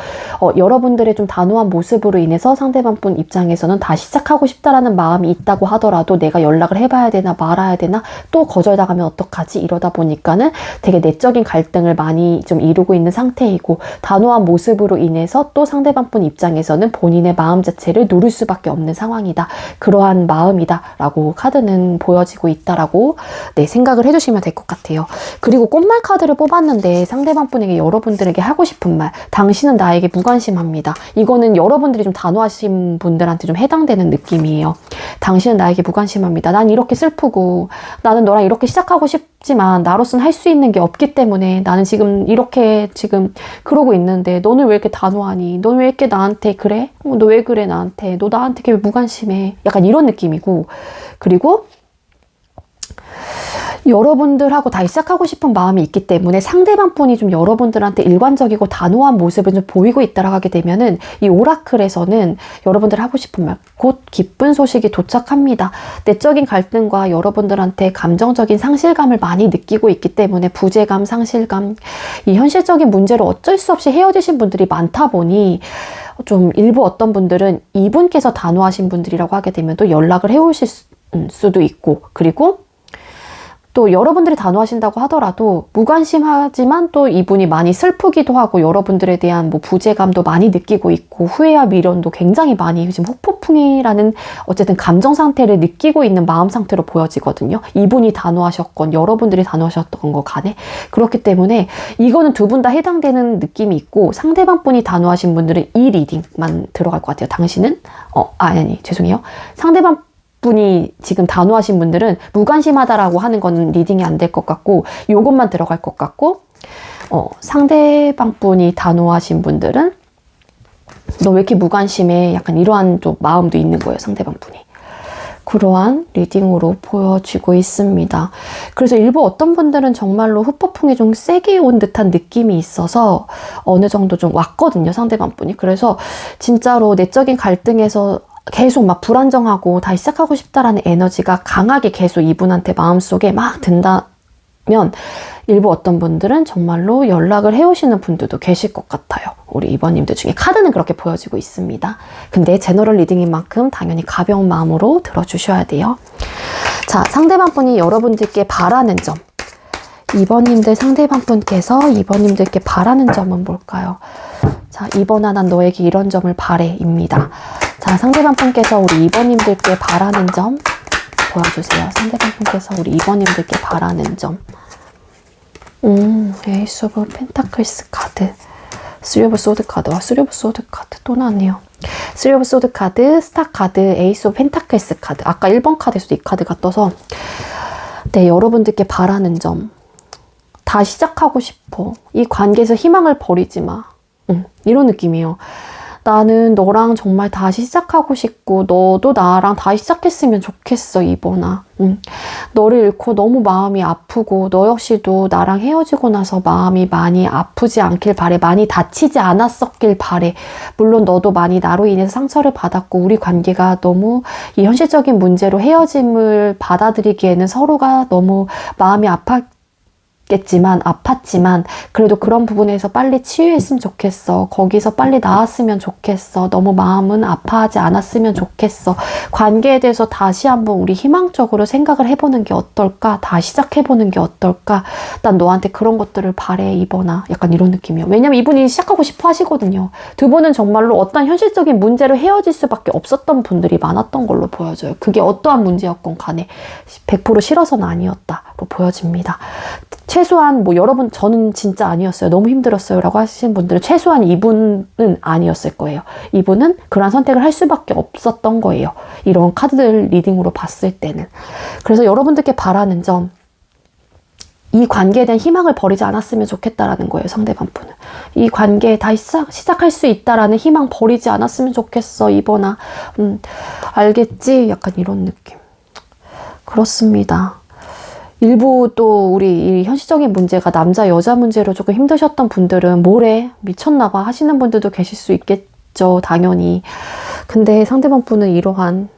여러분들의 좀 단호한 모습으로 인해서 상대방 분 입장에서는 다시 시작하고 싶다라는 마음이 있다고 하더라도 내가 연락을 해봐야 되나 말아야 되나 또 거절당하면 어떡하지 이러다 보니까는 되게 내적인 갈등을 많이 좀 이루고 있는 상태이고 단호한 모습으로 인해서 또 상대방 분 입장에서는 본인의 마음 자체를 누를 수밖에 없는 상황이다. 그러한 마음이다 라고 카드는 보여지고 있다라고 생각을 해주시면 될 것 같아요. 그리고 꽃말 카드를 뽑았는데 상대방 분에게 여러분들에게 하고 싶은 말, 당신은 나에게 무관심합니다. 이거는 여러분들이 좀 단호하신 분들한테 좀 해당되는 느낌이에요. 당신은 나에게 무관심합니다. 난 이렇게 슬프고 나는 너랑 이렇게 시작하고 싶지만 나로서는 할 수 있는 게 없기 때문에 나는 지금 이렇게 지금 그러고 있는데 너는 왜 이렇게 단호하니? 너는 왜 이렇게 나한테 그래? 너 왜 그래 나한테? 너 나한테 왜 무관심해? 약간 이런 느낌이고 그리고 여러분들하고 다시 시작하고 싶은 마음이 있기 때문에 상대방 분이 좀 여러분들한테 일관적이고 단호한 모습을 좀 보이고 있다라고 하게 되면은 이 오라클에서는 여러분들 하고 싶은 말, 곧 기쁜 소식이 도착합니다. 내적인 갈등과 여러분들한테 감정적인 상실감을 많이 느끼고 있기 때문에 부재감, 상실감, 이 현실적인 문제로 어쩔 수 없이 헤어지신 분들이 많다 보니 좀 일부 어떤 분들은 이분께서 단호하신 분들이라고 하게 되면 또 연락을 해오실 수도 있고 그리고 또 여러분들이 단호하신다고 하더라도 무관심하지만 또 이분이 많이 슬프기도 하고 여러분들에 대한 뭐 부재감도 많이 느끼고 있고 후회와 미련도 굉장히 많이 지금 후폭풍이라는 어쨌든 감정 상태를 느끼고 있는 마음 상태로 보여지거든요. 이분이 단호하셨건 여러분들이 단호하셨던 거 간에 그렇기 때문에 이거는 두 분 다 해당되는 느낌이 있고 상대방 분이 단호하신 분들은 이 리딩만 들어갈 것 같아요. 당신은 죄송해요. 상대방 분이 지금 단호하신 분들은 무관심하다라고 하는 거는 리딩이 안 될 것 같고 요것만 들어갈 것 같고 상대방 분이 단호하신 분들은 너 왜 이렇게 무관심해? 약간 이러한 좀 마음도 있는 거예요. 상대방 분이. 그러한 리딩으로 보여지고 있습니다. 그래서 일부 어떤 분들은 정말로 후폭풍이 좀 세게 온 듯한 느낌이 있어서 어느 정도 좀 왔거든요, 상대방 분이. 그래서 진짜로 내적인 갈등에서 계속 막 불안정하고 다시 시작하고 싶다라는 에너지가 강하게 계속 이분한테 마음속에 막 든다면 일부 어떤 분들은 정말로 연락을 해오시는 분들도 계실 것 같아요. 우리 2번님들 중에 카드는 그렇게 보여지고 있습니다. 근데 제너럴 리딩인 만큼 당연히 가벼운 마음으로 들어주셔야 돼요. 자, 상대방 분이 여러분들께 바라는 점. 2번님들 상대방 분께서 2번님들께 바라는 점은 뭘까요? 자, 2번아 난 너에게 이런 점을 바래 입니다. 자, 상대방 분께서 우리 2번님들께 바라는 점 보여주세요. 상대방 분께서 우리 2번님들께 바라는 점. 에이스 오브 펜타클스 카드, 3 오브 소드 카드, 3 오브 소드 카드 또 나왔네요. 3 오브 소드 카드, 스타 카드, 에이스 오브 펜타클스 카드. 아까 1번 카드에서도 이 카드가 떠서 네, 여러분들께 바라는 점. 다시 시작하고 싶어. 이 관계에서 희망을 버리지 마. 이런 느낌이에요. 나는 너랑 정말 다시 시작하고 싶고 너도 나랑 다시 시작했으면 좋겠어, 이번아. 너를 잃고 너무 마음이 아프고 너 역시도 나랑 헤어지고 나서 마음이 많이 아프지 않길 바래. 많이 다치지 않았었길 바래. 물론 너도 많이 나로 인해서 상처를 받았고 우리 관계가 너무 이 현실적인 문제로 헤어짐을 받아들이기에는 서로가 너무 마음이 아팠지만 그래도 그런 부분에서 빨리 치유했으면 좋겠어. 거기서 빨리 나았으면 좋겠어. 너무 마음은 아파하지 않았으면 좋겠어. 관계에 대해서 다시 한번 우리 희망적으로 생각을 해보는 게 어떨까? 다시 시작해보는 게 어떨까? 난 너한테 그런 것들을 바래, 이번아. 약간 이런 느낌이에요. 왜냐면 이분이 시작하고 싶어 하시거든요. 두 분은 정말로 어떤 현실적인 문제로 헤어질 수밖에 없었던 분들이 많았던 걸로 보여져요. 그게 어떠한 문제였건 간에 100% 싫어서는 아니었다로 보여집니다. 최소한 뭐 여러분 저는 진짜 아니었어요. 너무 힘들었어요 라고 하시는 분들은 최소한 이분은 아니었을 거예요. 이분은 그런 선택을 할 수밖에 없었던 거예요. 이런 카드들 리딩으로 봤을 때는. 그래서 여러분들께 바라는 점, 이 관계에 대한 희망을 버리지 않았으면 좋겠다라는 거예요. 상대방 분은. 이 관계에 다시 시작할 수 있다라는 희망 버리지 않았으면 좋겠어, 이번아. 알겠지? 약간 이런 느낌. 그렇습니다. 일부 또 우리 이 현실적인 문제가 남자 여자 문제로 조금 힘드셨던 분들은 뭐래 미쳤나봐 하시는 분들도 계실 수 있겠죠, 당연히. 근데 상대방 분은 이러한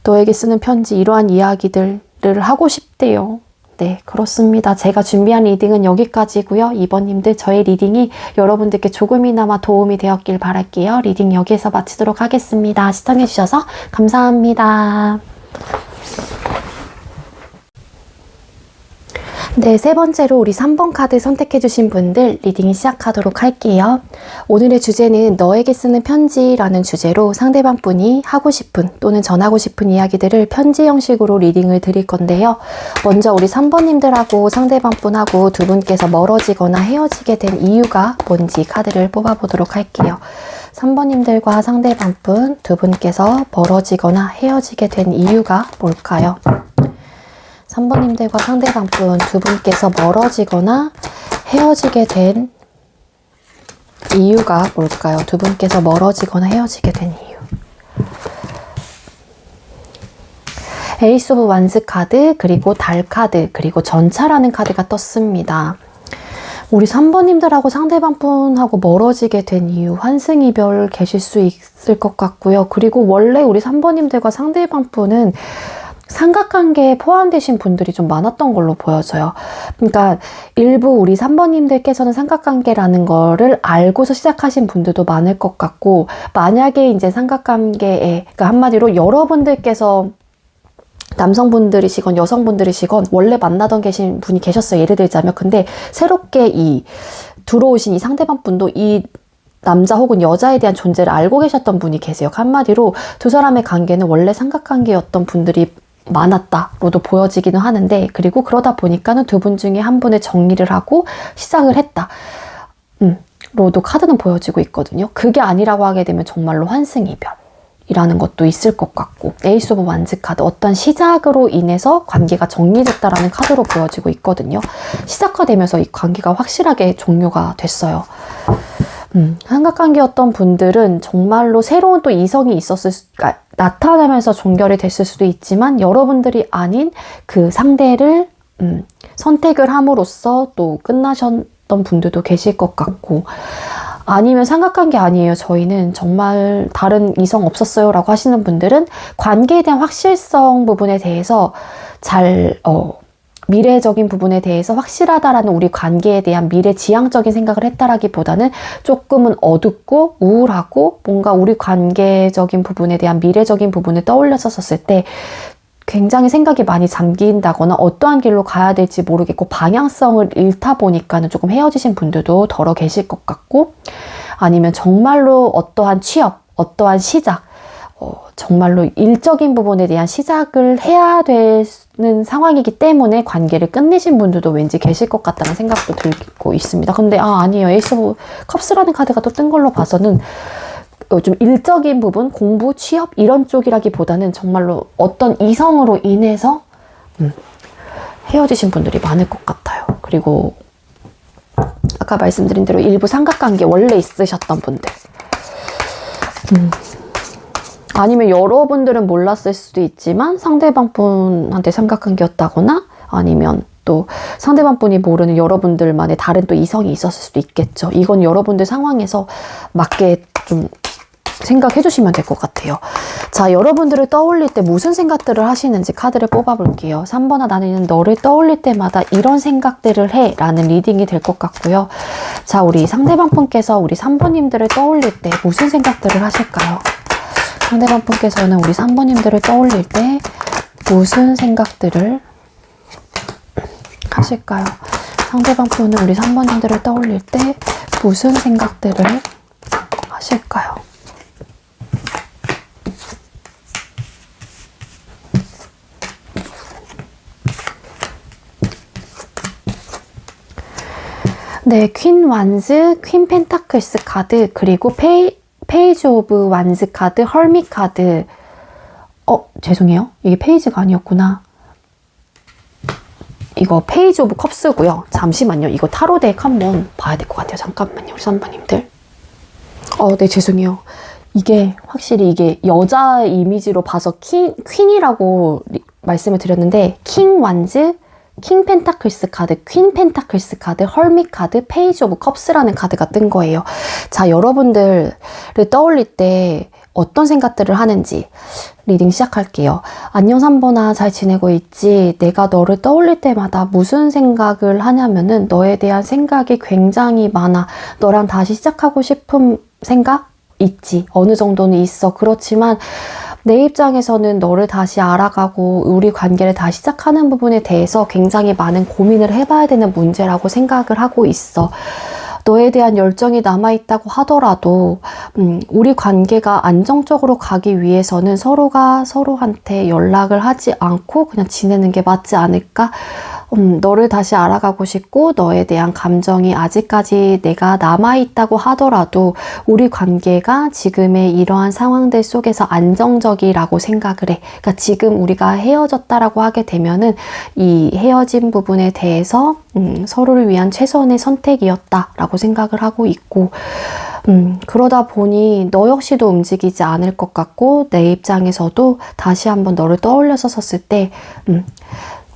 너에게 쓰는 편지, 이러한 이야기들을 하고 싶대요. 네, 그렇습니다. 제가 준비한 리딩은 여기까지고요. 2번님들 저의 리딩이 여러분들께 조금이나마 도움이 되었길 바랄게요. 리딩 여기에서 마치도록 하겠습니다. 시청해주셔서 감사합니다. 네, 세 번째로 우리 3번 카드 선택해주신 분들 리딩 시작하도록 할게요. 오늘의 주제는 너에게 쓰는 편지라는 주제로 상대방 분이 하고 싶은 또는 전하고 싶은 이야기들을 편지 형식으로 리딩을 드릴 건데요. 먼저 우리 3번님들하고 상대방 분하고 두 분께서 멀어지거나 헤어지게 된 이유가 뭔지 카드를 뽑아보도록 할게요. 3번님들과 상대방 분 두 분께서 멀어지거나 헤어지게 된 이유가 뭘까요? 3번님들과 상대방 분 두 분께서 멀어지거나 헤어지게 된 이유가 뭘까요? 두 분께서 멀어지거나 헤어지게 된 이유. 에이스 오브 완스 카드, 그리고 달 카드, 그리고 전차라는 카드가 떴습니다. 우리 3번님들하고 상대방 분하고 멀어지게 된 이유, 환승이별 계실 수 있을 것 같고요. 그리고 원래 우리 3번님들과 상대방 분은 삼각관계에 포함되신 분들이 좀 많았던 걸로 보여져요. 그러니까 일부 우리 3번님들께서는 삼각관계라는 거를 알고서 시작하신 분들도 많을 것 같고, 만약에 이제 삼각관계에, 그러니까 한마디로 여러분들께서 남성분들이시건 여성분들이시건 원래 만나던 계신 분이 계셨어요. 예를 들자면. 근데 새롭게 들어오신 이 상대방 분도 이 남자 혹은 여자에 대한 존재를 알고 계셨던 분이 계세요. 한마디로 두 사람의 관계는 원래 삼각관계였던 분들이 많았다로도 보여지기는 하는데, 그리고 그러다 보니까는 두 분 중에 한 분의 정리를 하고 시작을 했다 로도 카드는 보여지고 있거든요. 그게 아니라고 하게 되면 정말로 환승이별이라는 것도 있을 것 같고, 에이스 오브 완즈 카드, 어떤 시작으로 인해서 관계가 정리됐다라는 카드로 보여지고 있거든요. 시작화되면서 이 관계가 확실하게 종료가 됐어요. 삼각관계였던 분들은 정말로 새로운 또 이성이 있었을, 그러니까 나타나면서 종결이 됐을 수도 있지만 여러분들이 아닌 그 상대를 선택을 함으로써 또 끝나셨던 분들도 계실 것 같고, 아니면 생각한 게 아니에요. 저희는 정말 다른 이성 없었어요 라고 하시는 분들은 관계에 대한 확실성 부분에 대해서 미래적인 부분에 대해서 확실하다라는 우리 관계에 대한 미래지향적인 생각을 했다라기보다는 조금은 어둡고 우울하고 뭔가 우리 관계적인 부분에 대한 미래적인 부분을 떠올렸었을 때 굉장히 생각이 많이 잠긴다거나 어떠한 길로 가야 될지 모르겠고 방향성을 잃다 보니까는 조금 헤어지신 분들도 더러 계실 것 같고, 아니면 정말로 어떠한 취업, 어떠한 시작, 정말로 일적인 부분에 대한 시작을 해야 되는 상황이기 때문에 관계를 끝내신 분들도 왠지 계실 것 같다는 생각도 들고 있습니다. 근데 아니에요. 에이스 오브 컵스라는 카드가 또 뜬 걸로 봐서는 좀 일적인 부분, 공부, 취업 이런 쪽이라기보다는 정말로 어떤 이성으로 인해서 헤어지신 분들이 많을 것 같아요. 그리고 아까 말씀드린 대로 일부 삼각관계 원래 있으셨던 분들, 아니면 여러분들은 몰랐을 수도 있지만 상대방 분한테 삼각관계였다거나, 아니면 또 상대방 분이 모르는 여러분들만의 다른 또 이성이 있었을 수도 있겠죠. 이건 여러분들 상황에서 맞게 좀 생각해 주시면 될 것 같아요. 자, 여러분들을 떠올릴 때 무슨 생각들을 하시는지 카드를 뽑아볼게요. 3번아, 나는 너를 떠올릴 때마다 이런 생각들을 해 라는 리딩이 될 것 같고요. 자, 우리 상대방 분께서 우리 3번님들을 떠올릴 때 무슨 생각들을 하실까요? 상대방 분께서는 우리 3번님들을 떠올릴 때 무슨 생각들을 하실까요? 상대방 분은 우리 3번님들을 떠올릴 때 무슨 생각들을 하실까요? 네, 퀸 완즈, 퀸 펜타클스 카드, 그리고 페이지 오브 완즈 카드, 헐밋 카드. 죄송해요. 이게 페이지가 아니었구나. 이거 페이지 오브 컵스고요. 잠시만요. 이거 타로 덱 한번 봐야 될 것 같아요. 잠깐만요. 우리 선배님들. 네, 죄송해요. 이게 확실히 이게 여자 이미지로 봐서 퀸이라고 말씀을 드렸는데, 킹 완즈, 킹 펜타클스 카드, 퀸 펜타클스 카드, 헐밋 카드, 페이지 오브 컵스라는 카드가 뜬 거예요. 자, 여러분들을 떠올릴 때 어떤 생각들을 하는지 리딩 시작할게요. 안녕 3번아, 잘 지내고 있지? 내가 너를 떠올릴 때마다 무슨 생각을 하냐면은 너에 대한 생각이 굉장히 많아. 너랑 다시 시작하고 싶은 생각? 있지. 어느 정도는 있어. 그렇지만 내 입장에서는 너를 다시 알아가고 우리 관계를 다시 시작하는 부분에 대해서 굉장히 많은 고민을 해봐야 되는 문제라고 생각을 하고 있어. 너에 대한 열정이 남아있다고 하더라도 우리 관계가 안정적으로 가기 위해서는 서로가 서로한테 연락을 하지 않고 그냥 지내는 게 맞지 않을까? 너를 다시 알아가고 싶고 너에 대한 감정이 아직까지 내가 남아있다고 하더라도 우리 관계가 지금의 이러한 상황들 속에서 안정적이라고 생각을 해. 그러니까 지금 우리가 헤어졌다라고 하게 되면은 이 헤어진 부분에 대해서 서로를 위한 최선의 선택이었다라고 생각을 하고 있고, 그러다 보니 너 역시도 움직이지 않을 것 같고 내 입장에서도 다시 한번 너를 떠올려서 섰을 때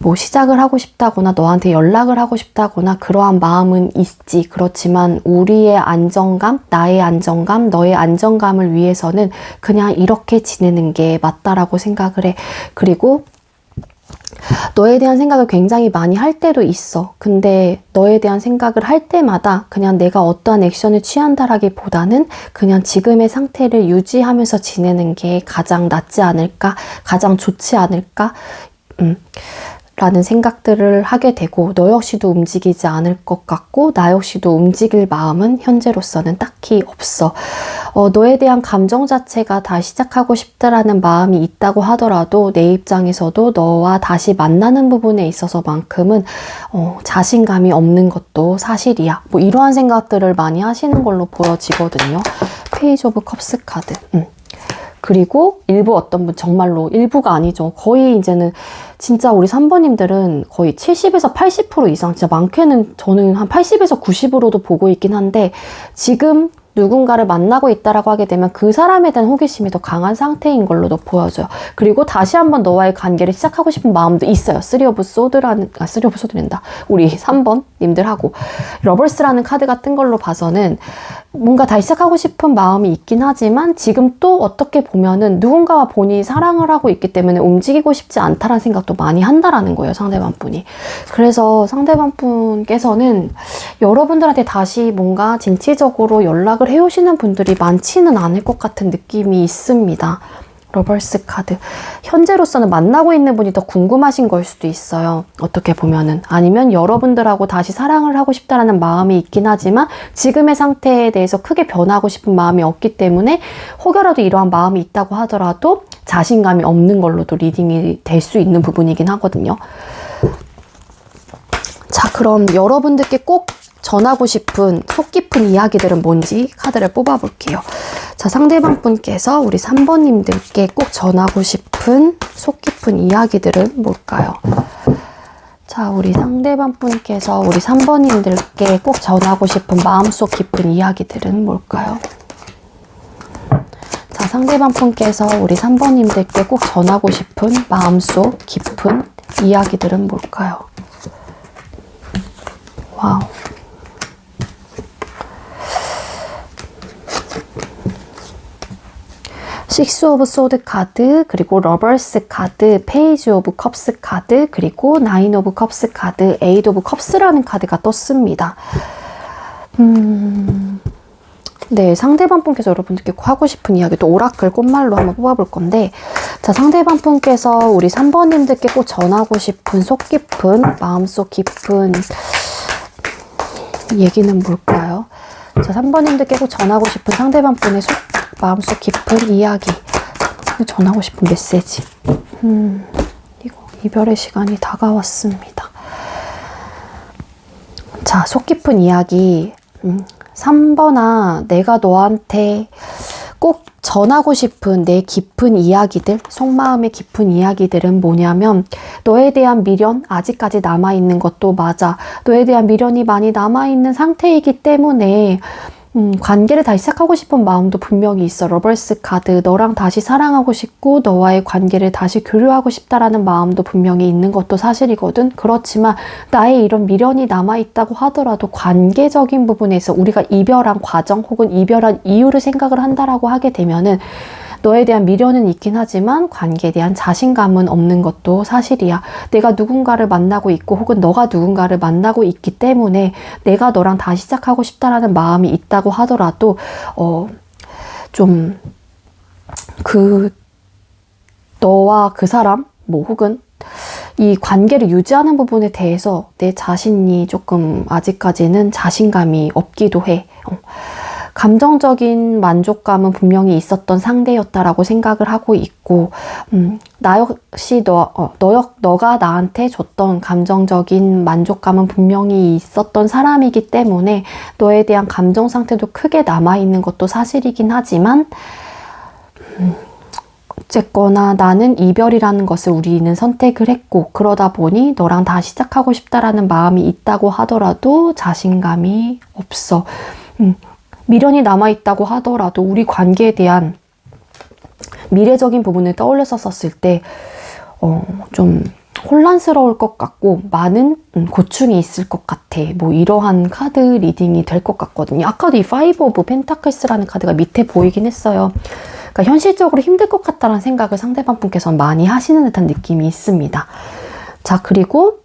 뭐 시작을 하고 싶다거나 너한테 연락을 하고 싶다거나 그러한 마음은 있지. 그렇지만 우리의 안정감, 나의 안정감, 너의 안정감을 위해서는 그냥 이렇게 지내는 게 맞다라고 생각을 해. 그리고 너에 대한 생각을 굉장히 많이 할 때도 있어. 근데 너에 대한 생각을 할 때마다 그냥 내가 어떠한 액션을 취한다라기보다는 그냥 지금의 상태를 유지하면서 지내는 게 가장 낫지 않을까? 가장 좋지 않을까? 라는 생각들을 하게 되고, 너 역시도 움직이지 않을 것 같고 나 역시도 움직일 마음은 현재로서는 딱히 없어. 너에 대한 감정 자체가 다시 시작하고 싶다라는 마음이 있다고 하더라도 내 입장에서도 너와 다시 만나는 부분에 있어서만큼은 자신감이 없는 것도 사실이야. 뭐 이러한 생각들을 많이 하시는 걸로 보여지거든요. 페이지 오브 컵스 카드. 그리고 일부 어떤 분, 정말로 일부가 아니죠. 거의 이제는 진짜 우리 3번님들은 거의 70에서 80% 이상, 진짜 많게는 저는 한 80에서 90으로도 보고 있긴 한데 지금 누군가를 만나고 있다라고 하게 되면 그 사람에 대한 호기심이 더 강한 상태인 걸로도 보여져요. 그리고 다시 한번 너와의 관계를 시작하고 싶은 마음도 있어요. 쓰리 오브 소드란다. 우리 3번 님들하고 러버스라는 카드가 뜬 걸로 봐서는 뭔가 다시 시작하고 싶은 마음이 있긴 하지만 지금 또 어떻게 보면은 누군가와 본인이 사랑을 하고 있기 때문에 움직이고 싶지 않다라는 생각도 많이 한다라는 거예요. 상대방 분이. 그래서 상대방 분께서는 여러분들한테 다시 뭔가 진취적으로 연락을 해오시는 분들이 많지는 않을 것 같은 느낌이 있습니다. 러버스 카드. 현재로서는 만나고 있는 분이 더 궁금하신 걸 수도 있어요. 어떻게 보면은. 아니면 여러분들하고 다시 사랑을 하고 싶다라는 마음이 있긴 하지만 지금의 상태에 대해서 크게 변하고 싶은 마음이 없기 때문에 혹여라도 이러한 마음이 있다고 하더라도 자신감이 없는 걸로도 리딩이 될 수 있는 부분이긴 하거든요. 자, 그럼 여러분들께 꼭 전하고 싶은 속 깊은 이야기들은 뭔지 카드를 뽑아볼게요. 자, 상대방 분께서 우리 3번님들께 꼭 전하고 싶은 속 깊은 이야기들은 뭘까요? 자, 우리 상대방 분께서 우리 3번님들께 꼭 전하고 싶은 마음속 깊은 이야기들은 뭘까요? 자, 상대방 분께서 우리 3번님들께 꼭 전하고 싶은 마음속 깊은 이야기들은 뭘까요? 와우. 식스 오브 소드 카드, 그리고 러버스 카드, 페이지 오브 컵스 카드, 그리고 나인 오브 컵스 카드, 에이드 오브 컵스라는 카드가 떴습니다. 네, 상대방 분께서 여러분들께 하고 싶은 이야기, 또 오라클 꽃말로 한번 뽑아볼 건데, 자, 상대방 분께서 우리 3번님들께 꼭 전하고 싶은 속 깊은, 마음속 깊은 얘기는 뭘까요? 자, 3번님들께 꼭 전하고 싶은 상대방 분의 마음속 깊은 이야기, 전하고 싶은 메시지. 이거 이별의 시간이 다가왔습니다. 자, 속 깊은 이야기. 3번아, 내가 너한테 꼭 전하고 싶은 내 깊은 이야기들, 속마음의 깊은 이야기들은 뭐냐면, 너에 대한 미련 아직까지 남아있는 것도 맞아. 너에 대한 미련이 많이 남아있는 상태이기 때문에 관계를 다시 시작하고 싶은 마음도 분명히 있어. 러버스 카드, 너랑 다시 사랑하고 싶고 너와의 관계를 다시 교류하고 싶다라는 마음도 분명히 있는 것도 사실이거든. 그렇지만 나의 이런 미련이 남아있다고 하더라도 관계적인 부분에서 우리가 이별한 과정 혹은 이별한 이유를 생각을 한다라고 하게 되면은 너에 대한 미련은 있긴 하지만 관계에 대한 자신감은 없는 것도 사실이야. 내가 누군가를 만나고 있고 혹은 너가 누군가를 만나고 있기 때문에 내가 너랑 다시 시작하고 싶다라는 마음이 있다고 하더라도 너와 그 사람 뭐 혹은 이 관계를 유지하는 부분에 대해서 내 자신이 조금 아직까지는 자신감이 없기도 해. 감정적인 만족감은 분명히 있었던 상대였다라고 생각을 하고 있고, 나 역시 너가 나한테 줬던 감정적인 만족감은 분명히 있었던 사람이기 때문에 너에 대한 감정 상태도 크게 남아있는 것도 사실이긴 하지만, 어쨌거나 나는 이별이라는 것을 우리는 선택을 했고, 그러다 보니 너랑 다시 시작하고 싶다라는 마음이 있다고 하더라도 자신감이 없어. 미련이 남아있다고 하더라도 우리 관계에 대한 미래적인 부분을 떠올렸었을 때 좀 혼란스러울 것 같고 많은 고충이 있을 것 같아. 뭐 이러한 카드 리딩이 될 것 같거든요. 아까도 이 파이브 오브 펜타클스라는 카드가 밑에 보이긴 했어요. 그러니까 현실적으로 힘들 것 같다는 생각을 상대방 분께서 많이 하시는 듯한 느낌이 있습니다. 자, 그리고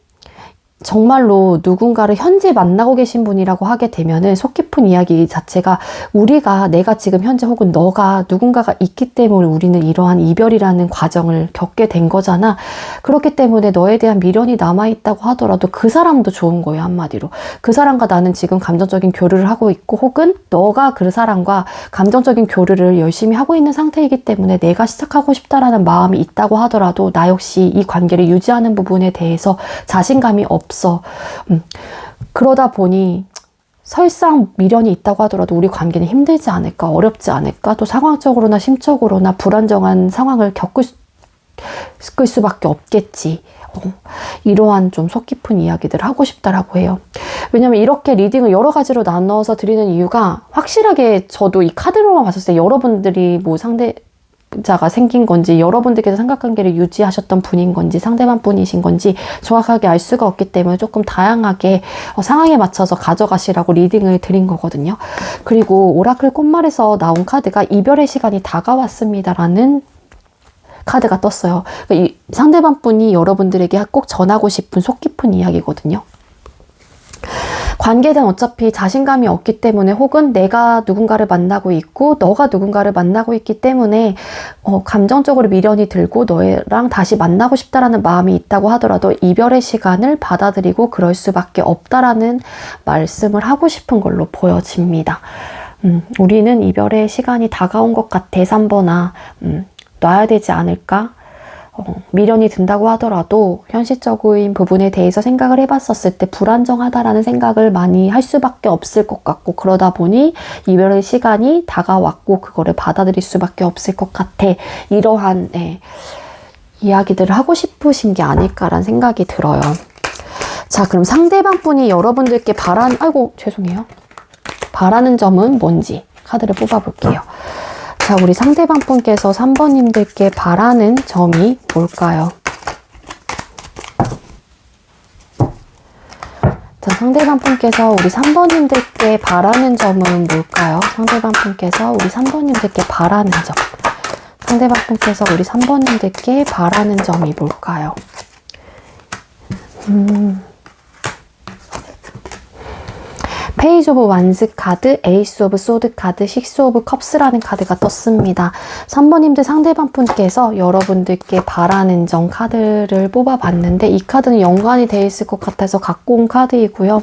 정말로 누군가를 현재 만나고 계신 분이라고 하게 되면은 속 깊은 이야기 자체가 내가 지금 현재 혹은 너가 누군가가 있기 때문에 우리는 이러한 이별이라는 과정을 겪게 된 거잖아. 그렇기 때문에 너에 대한 미련이 남아있다고 하더라도 그 사람도 좋은 거예요, 한마디로. 그 사람과 나는 지금 감정적인 교류를 하고 있고 혹은 너가 그 사람과 감정적인 교류를 열심히 하고 있는 상태이기 때문에 내가 시작하고 싶다라는 마음이 있다고 하더라도 나 역시 이 관계를 유지하는 부분에 대해서 자신감이 없어. 그러다 보니 설상 미련이 있다고 하더라도 우리 관계는 힘들지 않을까, 어렵지 않을까, 또 상황적으로나 심적으로나 불안정한 상황을 끌 수밖에 없겠지. 이러한 좀 속 깊은 이야기들을 하고 싶다라고 해요. 왜냐면 이렇게 리딩을 여러 가지로 나눠서 드리는 이유가 확실하게 저도 이 카드로만 봤을 때 여러분들이 뭐 상대자가 생긴 건지 여러분들께서 삼각관계를 유지하셨던 분인 건지 상대방 분이신 건지 정확하게 알 수가 없기 때문에 조금 다양하게 상황에 맞춰서 가져가시라고 리딩을 드린 거거든요. 그리고 오라클 꽃말에서 나온 카드가 이별의 시간이 다가왔습니다라는 카드가 떴어요. 그러니까 이 상대방 분이 여러분들에게 꼭 전하고 싶은 속 깊은 이야기거든요. 관계는 어차피 자신감이 없기 때문에 혹은 내가 누군가를 만나고 있고 너가 누군가를 만나고 있기 때문에 감정적으로 미련이 들고 너랑 다시 만나고 싶다라는 마음이 있다고 하더라도 이별의 시간을 받아들이고 그럴 수밖에 없다라는 말씀을 하고 싶은 걸로 보여집니다. 우리는 이별의 시간이 다가온 것 같아 3번아. 놔야 되지 않을까? 미련이 든다고 하더라도 현실적인 부분에 대해서 생각을 해봤었을 때 불안정하다라는 생각을 많이 할 수밖에 없을 것 같고 그러다 보니 이별의 시간이 다가왔고 그거를 받아들일 수밖에 없을 것 같아. 이러한 이야기들을 하고 싶으신 게 아닐까라는 생각이 들어요. 자, 그럼 상대방 분이 여러분들께 바라는 점은 뭔지 카드를 뽑아볼게요. 자, 우리 상대방 분께서 3번님들께 바라는 점이 뭘까요? 자, 상대방 분께서 우리 3번님들께 바라는 점은 뭘까요? 상대방 분께서 우리 3번님들께 바라는 점. 상대방 분께서 우리 3번님들께 바라는 점이 뭘까요? 페이지 오브 완스 카드, 에이스 오브 소드 카드, 식스 오브 컵스라는 카드가 떴습니다. 3번님들 상대방 분께서 여러분들께 바라는 점 카드를 뽑아봤는데 이 카드는 연관이 되어 있을 것 같아서 갖고 온 카드이고요.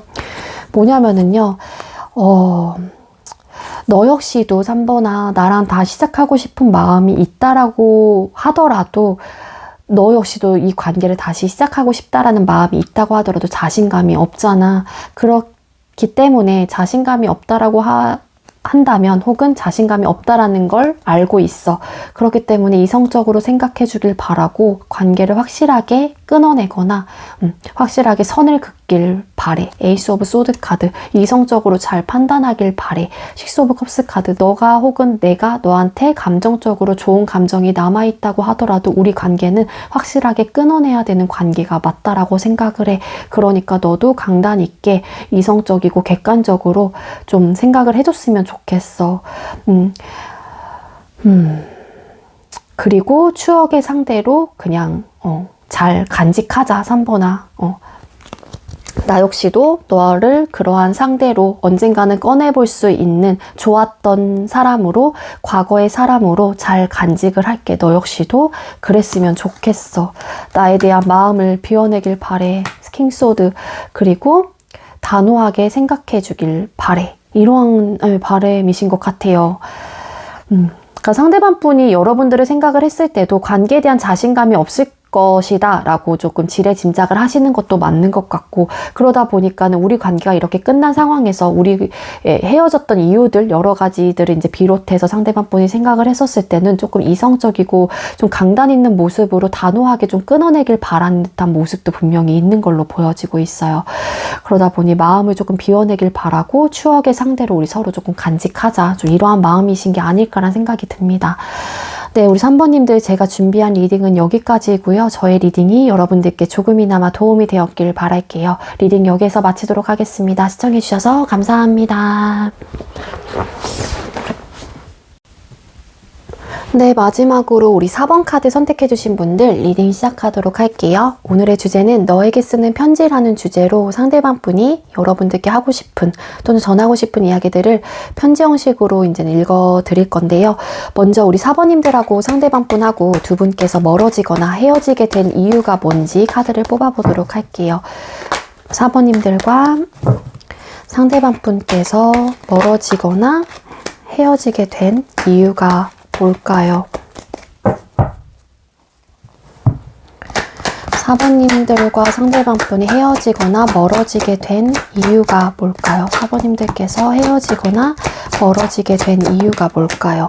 뭐냐면은요. 너 역시도 3번아 나랑 다 시작하고 싶은 마음이 있다라고 하더라도 너 역시도 이 관계를 다시 시작하고 싶다라는 마음이 있다고 하더라도 자신감이 없잖아. 그렇기 때문에 자신감이 없다라고 한다면 혹은 자신감이 없다라는 걸 알고 있어. 그렇기 때문에 이성적으로 생각해 주길 바라고 관계를 확실하게 끊어내거나 확실하게 선을 긋길 바래. 에이스 오브 소드 카드, 이성적으로 잘 판단하길 바래. 식스 오브 컵스 카드, 너가 혹은 내가 너한테 감정적으로 좋은 감정이 남아있다고 하더라도 우리 관계는 확실하게 끊어내야 되는 관계가 맞다라고 생각을 해. 그러니까 너도 강단 있게 이성적이고 객관적으로 좀 생각을 해줬으면 좋겠어. 그리고 추억의 상대로 그냥 잘 간직하자 3번아. 나 역시도 너를 그러한 상대로 언젠가는 꺼내볼 수 있는 좋았던 사람으로, 과거의 사람으로 잘 간직을 할게. 너 역시도 그랬으면 좋겠어. 나에 대한 마음을 비워내길 바래. 킹소드. 그리고 단호하게 생각해 주길 바래. 이러한 바람이신 것 같아요. 그러니까 상대방 분이 여러분들을 생각을 했을 때도 관계에 대한 자신감이 없을 것이다 라고 조금 지레짐작을 하시는 것도 맞는 것 같고, 그러다 보니까는 우리 관계가 이렇게 끝난 상황에서 우리 헤어졌던 이유들 여러 가지들을 이제 비롯해서 상대방 분이 생각을 했었을 때는 조금 이성적이고 좀 강단 있는 모습으로 단호하게 좀 끊어내길 바라는 듯한 모습도 분명히 있는 걸로 보여지고 있어요. 그러다 보니 마음을 조금 비워내길 바라고 추억의 상대로 우리 서로 조금 간직하자, 좀 이러한 마음이신 게 아닐까라는 생각이 듭니다. 네, 우리 3번님들 제가 준비한 리딩은 여기까지고요. 저의 리딩이 여러분들께 조금이나마 도움이 되었길 바랄게요. 리딩 여기에서 마치도록 하겠습니다. 시청해주셔서 감사합니다. 네, 마지막으로 우리 4번 카드 선택해주신 분들 리딩 시작하도록 할게요. 오늘의 주제는 너에게 쓰는 편지라는 주제로 상대방 분이 여러분들께 하고 싶은 또는 전하고 싶은 이야기들을 편지 형식으로 이제는 읽어드릴 건데요. 먼저 우리 4번님들하고 상대방 분하고 두 분께서 멀어지거나 헤어지게 된 이유가 뭔지 카드를 뽑아보도록 할게요. 4번님들과 상대방 분께서 멀어지거나 헤어지게 된 이유가 뭘까요? 4번님들과 상대방 분이 헤어지거나 멀어지게 된 이유가 뭘까요? 4번님들께서 헤어지거나 멀어지게 된 이유가 뭘까요?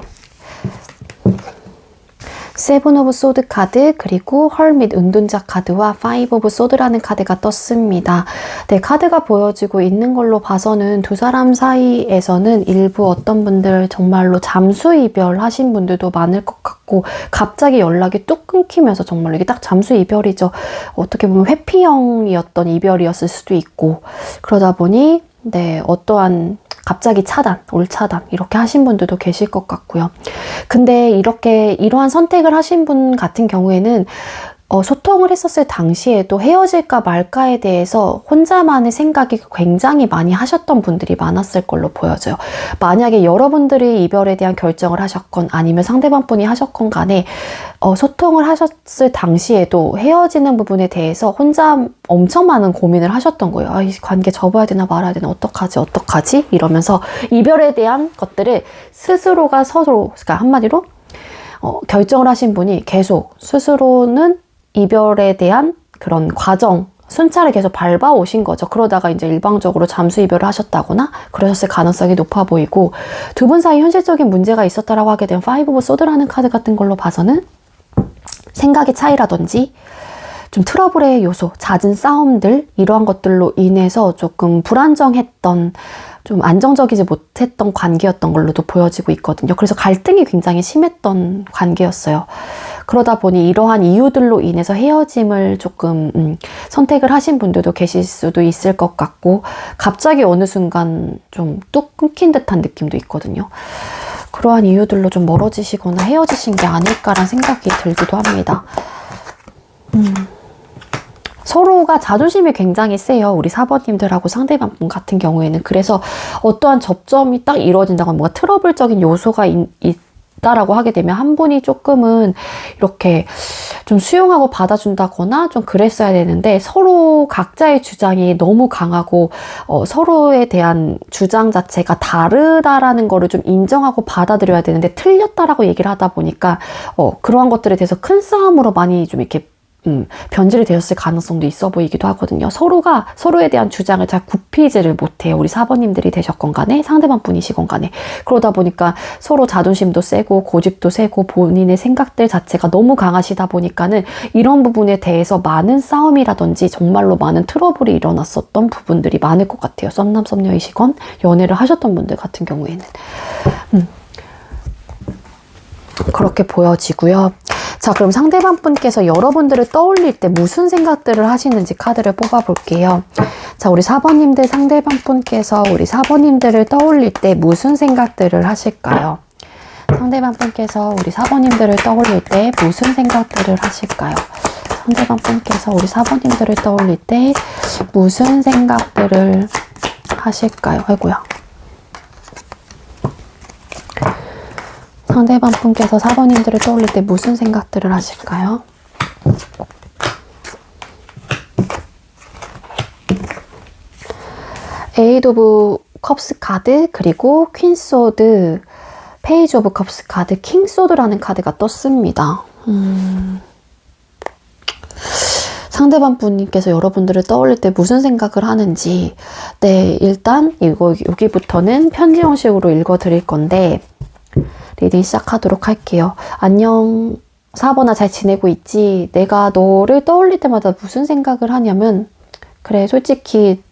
세븐 오브 소드 카드, 그리고 헐밋 은둔자 카드와 파이브 오브 소드라는 카드가 떴습니다. 네, 카드가 보여지고 있는 걸로 봐서는 두 사람 사이에서는 일부 어떤 분들 정말로 잠수 이별하신 분들도 많을 것 같고, 갑자기 연락이 뚝 끊기면서 정말로 이게 딱 잠수 이별이죠. 어떻게 보면 회피형이었던 이별이었을 수도 있고, 그러다 보니 네, 어떠한 갑자기 차단, 올 차단 이렇게 하신 분들도 계실 것 같고요. 근데 이러한 선택을 하신 분 같은 경우에는 소통을 했었을 당시에도 헤어질까 말까에 대해서 혼자만의 생각이 굉장히 많이 하셨던 분들이 많았을 걸로 보여져요. 만약에 여러분들이 이별에 대한 결정을 하셨건 아니면 상대방 분이 하셨건 간에 소통을 하셨을 당시에도 헤어지는 부분에 대해서 혼자 엄청 많은 고민을 하셨던 거예요. 아, 이 관계 접어야 되나 말아야 되나 어떡하지? 이러면서 이별에 대한 것들을 스스로가 서로, 그러니까 한마디로 결정을 하신 분이 계속 스스로는 이별에 대한 그런 과정, 순찰을 계속 밟아오신 거죠. 그러다가 이제 일방적으로 잠수 이별을 하셨다거나 그러셨을 가능성이 높아 보이고, 두 분 사이 현실적인 문제가 있었다라고 하게 되면 파이브 오브 소드라는 카드 같은 걸로 봐서는 생각의 차이라든지 좀 트러블의 요소, 잦은 싸움들 이러한 것들로 인해서 조금 불안정했던, 좀 안정적이지 못했던 관계였던 걸로도 보여지고 있거든요. 그래서 갈등이 굉장히 심했던 관계였어요. 그러다 보니 이러한 이유들로 인해서 헤어짐을 조금 선택을 하신 분들도 계실 수도 있을 것 같고, 갑자기 어느 순간 좀 뚝 끊긴 듯한 느낌도 있거든요. 그러한 이유들로 좀 멀어지시거나 헤어지신 게 아닐까라는 생각이 들기도 합니다. 서로가 자존심이 굉장히 세요. 우리 4번님들하고 상대방 분 같은 경우에는. 그래서 어떠한 접점이 딱 이루어진다거나 뭔가 트러블적인 요소가 있다라고 하게 되면 한 분이 조금은 이렇게 좀 수용하고 받아준다거나 좀 그랬어야 되는데, 서로 각자의 주장이 너무 강하고 서로에 대한 주장 자체가 다르다라는 거를 좀 인정하고 받아들여야 되는데 틀렸다라고 얘기를 하다 보니까 그러한 것들에 대해서 큰 싸움으로 많이 좀 이렇게 변질이 되었을 가능성도 있어 보이기도 하거든요. 서로가 서로에 대한 주장을 잘 굽히지를 못해요. 우리 4번님들이 되셨건 간에 상대방 분이시건 간에. 그러다 보니까 서로 자존심도 세고 고집도 세고 본인의 생각들 자체가 너무 강하시다 보니까는 이런 부분에 대해서 많은 싸움이라든지 정말로 많은 트러블이 일어났었던 부분들이 많을 것 같아요. 썸남 썸녀이시건 연애를 하셨던 분들 같은 경우에는. 그렇게 보여지고요. 자, 그럼 상대방 분께서 여러분들을 떠올릴 때 무슨 생각들을 하시는지 카드를 뽑아볼게요. 자, 우리 4번님들 상대방 분께서 우리 4번님들을 떠올릴 때 무슨 생각들을 하실까요? 상대방 분께서 우리 4번님들을 떠올릴 때 무슨 생각들을 하실까요? 상대방 분께서 우리 4번님들을 떠올릴 때 무슨 생각들을 하실까요? 아이고야. 상대방 분께서 4번님들을 떠올릴 때 무슨 생각들을 하실까요? 에이드 오브 컵스 카드, 그리고 퀸 소드, 페이지 오브 컵스 카드, 킹 소드라는 카드가 떴습니다. 상대방 분께서 여러분들을 떠올릴 때 무슨 생각을 하는지, 네, 일단 여기부터는 편지 형식으로 읽어드릴 건데 리딩 시작하도록 할게요. 안녕 4번아, 잘 지내고 있지? 내가 너를 떠올릴 때마다 무슨 생각을 하냐면, 그래, 솔직히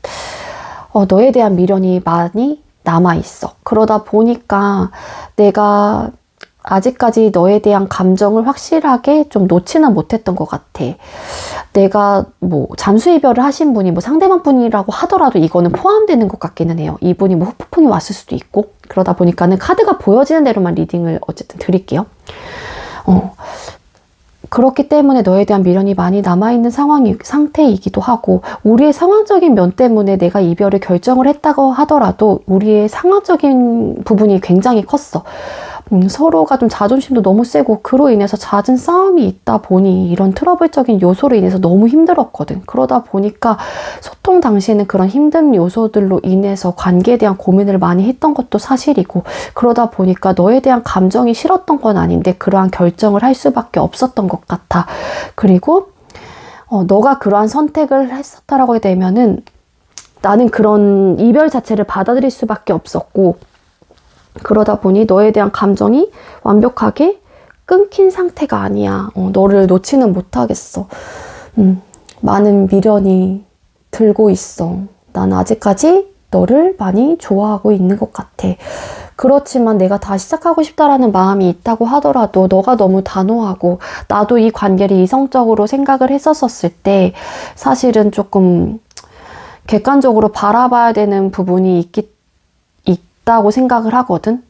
너에 대한 미련이 많이 남아있어. 그러다 보니까 내가 아직까지 너에 대한 감정을 확실하게 좀 놓지는 못했던 것 같아. 내가 뭐 잠수 이별을 하신 분이 뭐 상대방 분이라고 하더라도 이거는 포함되는 것 같기는 해요. 이분이 뭐 후폭풍이 왔을 수도 있고. 그러다 보니까는 카드가 보여지는 대로만 리딩을 어쨌든 드릴게요. 그렇기 때문에 너에 대한 미련이 많이 남아있는 상태이기도 하고, 우리의 상황적인 면 때문에 내가 이별을 결정을 했다고 하더라도 우리의 상황적인 부분이 굉장히 컸어. 서로가 좀 자존심도 너무 세고, 그로 인해서 잦은 싸움이 있다 보니 이런 트러블적인 요소로 인해서 너무 힘들었거든. 그러다 보니까 소통 당시에는 그런 힘든 요소들로 인해서 관계에 대한 고민을 많이 했던 것도 사실이고, 그러다 보니까 너에 대한 감정이 싫었던 건 아닌데 그러한 결정을 할 수밖에 없었던 것 같아. 그리고 너가 그러한 선택을 했었다라고 되면은 나는 그런 이별 자체를 받아들일 수밖에 없었고, 그러다 보니 너에 대한 감정이 완벽하게 끊긴 상태가 아니야. 너를 놓지는 못하겠어. 많은 미련이 들고 있어. 난 아직까지 너를 많이 좋아하고 있는 것 같아. 그렇지만 내가 다시 시작하고 싶다라는 마음이 있다고 하더라도 너가 너무 단호하고 나도 이 관계를 이성적으로 생각을 했었을 때 사실은 조금 객관적으로 바라봐야 되는 부분이 있다고 생각을 하거든.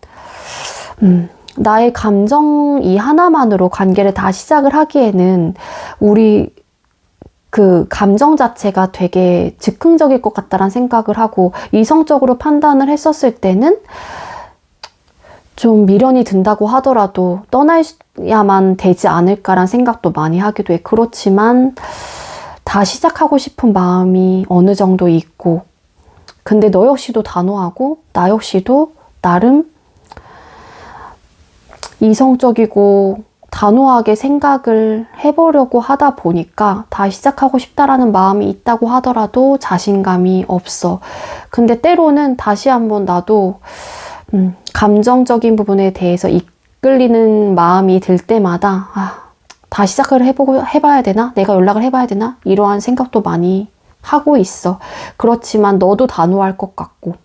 나의 감정 이 하나만으로 관계를 다시 시작을 하기에는 우리 그 감정 자체가 되게 즉흥적일 것 같다라는 생각을 하고 이성적으로 판단을 했었을 때는 좀 미련이 든다고 하더라도 떠나야만 되지 않을까라는 생각도 많이 하기도 해. 그렇지만 다시 시작하고 싶은 마음이 어느 정도 있고 근데 너 역시도 단호하고 나 역시도 나름 이성적이고 단호하게 생각을 해보려고 하다 보니까 다시 시작하고 싶다라는 마음이 있다고 하더라도 자신감이 없어. 근데 때로는 다시 한번 나도 감정적인 부분에 대해서 이끌리는 마음이 들 때마다 다시 시작을 해봐야 되나? 내가 연락을 해봐야 되나? 이러한 생각도 많이 하고 있어. 그렇지만 너도 단호할 것 같고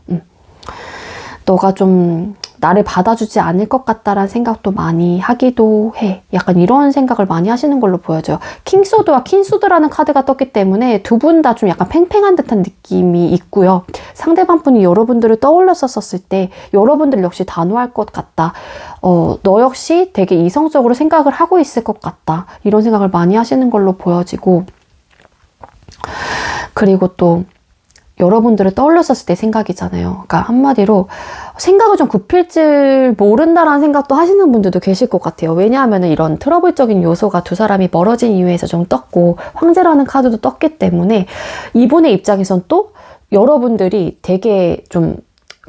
너가 좀 나를 받아주지 않을 것 같다라는 생각도 많이 하기도 해. 약간 이런 생각을 많이 하시는 걸로 보여져요. 킹소드와 퀸소드라는 카드가 떴기 때문에 두 분 다 좀 약간 팽팽한 듯한 느낌이 있고요. 상대방 분이 여러분들을 떠올렸었을 때 여러분들 역시 단호할 것 같다. 너 역시 되게 이성적으로 생각을 하고 있을 것 같다. 이런 생각을 많이 하시는 걸로 보여지고 그리고 또 여러분들을 떠올렸었을 때 생각이잖아요. 그러니까 한마디로 생각을 좀 굽힐 줄 모른다라는 생각도 하시는 분들도 계실 것 같아요. 왜냐하면 이런 트러블적인 요소가 두 사람이 멀어진 이유에서 좀 떴고 황제라는 카드도 떴기 때문에 이분의 입장에선 또 여러분들이 되게 좀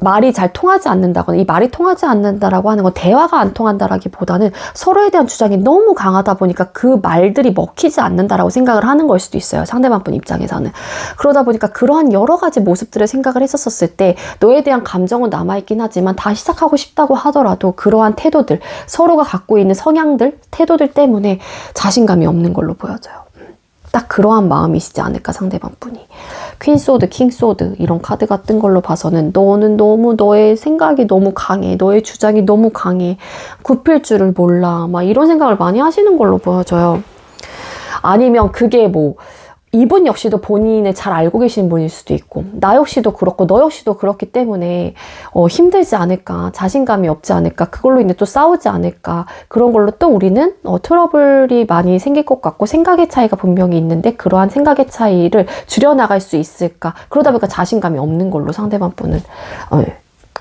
말이 잘 통하지 않는다거나 이 말이 통하지 않는다라고 하는 건 대화가 안 통한다라기보다는 서로에 대한 주장이 너무 강하다 보니까 그 말들이 먹히지 않는다라고 생각을 하는 걸 수도 있어요. 상대방 분 입장에서는. 그러다 보니까 그러한 여러 가지 모습들을 생각을 했었을 때 너에 대한 감정은 남아있긴 하지만 다시 시작하고 싶다고 하더라도 그러한 태도들, 서로가 갖고 있는 성향들, 태도들 때문에 자신감이 없는 걸로 보여져요. 딱 그러한 마음이시지 않을까 상대방 분이. 퀸소드, 킹소드 이런 카드가 뜬 걸로 봐서는 너는 너무 너의 생각이 너무 강해. 너의 주장이 너무 강해. 굽힐 줄을 몰라. 막 이런 생각을 많이 하시는 걸로 보여져요. 아니면 그게 뭐 이분 역시도 본인을 잘 알고 계시는 분일 수도 있고 나 역시도 그렇고 너 역시도 그렇기 때문에 힘들지 않을까, 자신감이 없지 않을까, 그걸로 인해 또 싸우지 않을까, 그런 걸로 또 우리는 트러블이 많이 생길 것 같고 생각의 차이가 분명히 있는데 그러한 생각의 차이를 줄여나갈 수 있을까, 그러다 보니까 자신감이 없는 걸로 상대방 분은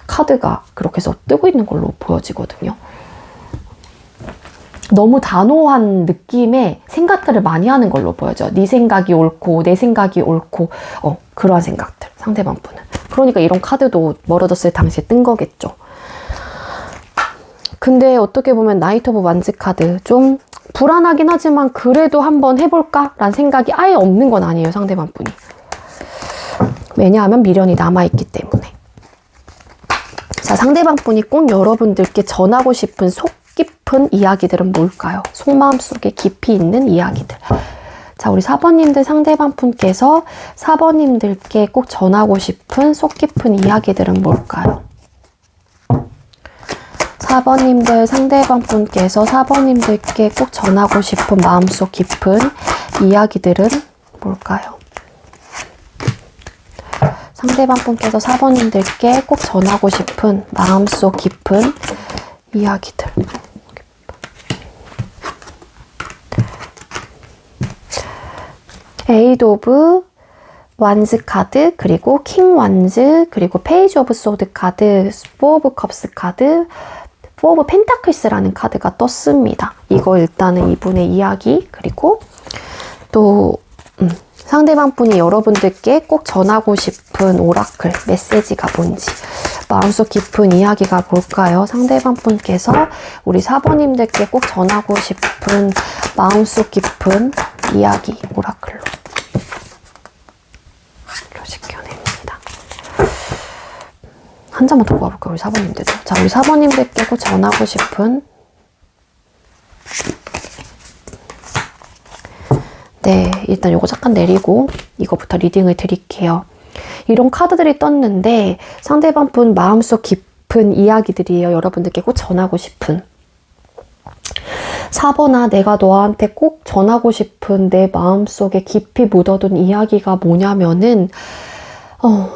카드가 그렇게 해서 뜨고 있는 걸로 보여지거든요. 너무 단호한 느낌의 생각들을 많이 하는 걸로 보여져. 네 생각이 옳고 내 생각이 옳고 그러한 생각들 상대방 분은. 그러니까 이런 카드도 멀어졌을 당시에 뜬 거겠죠. 근데 어떻게 보면 나이트 오브 완즈 카드 좀 불안하긴 하지만 그래도 한번 해볼까? 라는 생각이 아예 없는 건 아니에요. 상대방 분이. 왜냐하면 미련이 남아있기 때문에. 자, 상대방 분이 꼭 여러분들께 전하고 싶은 속 깊은 이야기들은 뭘까요? 속마음 속에 깊이 있는 이야기들. 자, 우리 4번님들 상대방 분께서 4번님들께 꼭 전하고 싶은 속 깊은 이야기들은 뭘까요? 4번님들 상대방 분께서 4번님들께 꼭 전하고 싶은 마음속 깊은 이야기들은 뭘까요? 상대방 분께서 4번님들께 꼭 전하고 싶은 마음속 깊은 이야기들. 에이드 오브 완즈 카드, 그리고 킹 완즈, 그리고 페이지 오브 소드 카드, 포 오브 컵스 카드, 포 오브 펜타클스라는 카드가 떴습니다. 이거 일단은 이분의 이야기, 그리고 또 상대방 분이 여러분들께 꼭 전하고 싶은 오라클 메시지가 뭔지, 마음속 깊은 이야기가 뭘까요? 상대방 분께서 우리 4번님들께 꼭 전하고 싶은 마음속 깊은 이야기 오라클로 지켜냅니다. 한 장만 더 뽑아볼까요? 우리 4번님들도. 자, 우리 4번님들께 꼭 전하고 싶은 네, 일단 요거 잠깐 내리고 이거부터 리딩을 드릴게요. 이런 카드들이 떴는데 상대방 분 마음속 깊은 이야기들이에요. 여러분들께 꼭 전하고 싶은. 4번아, 내가 너한테 꼭 전하고 싶은 내 마음속에 깊이 묻어둔 이야기가 뭐냐면은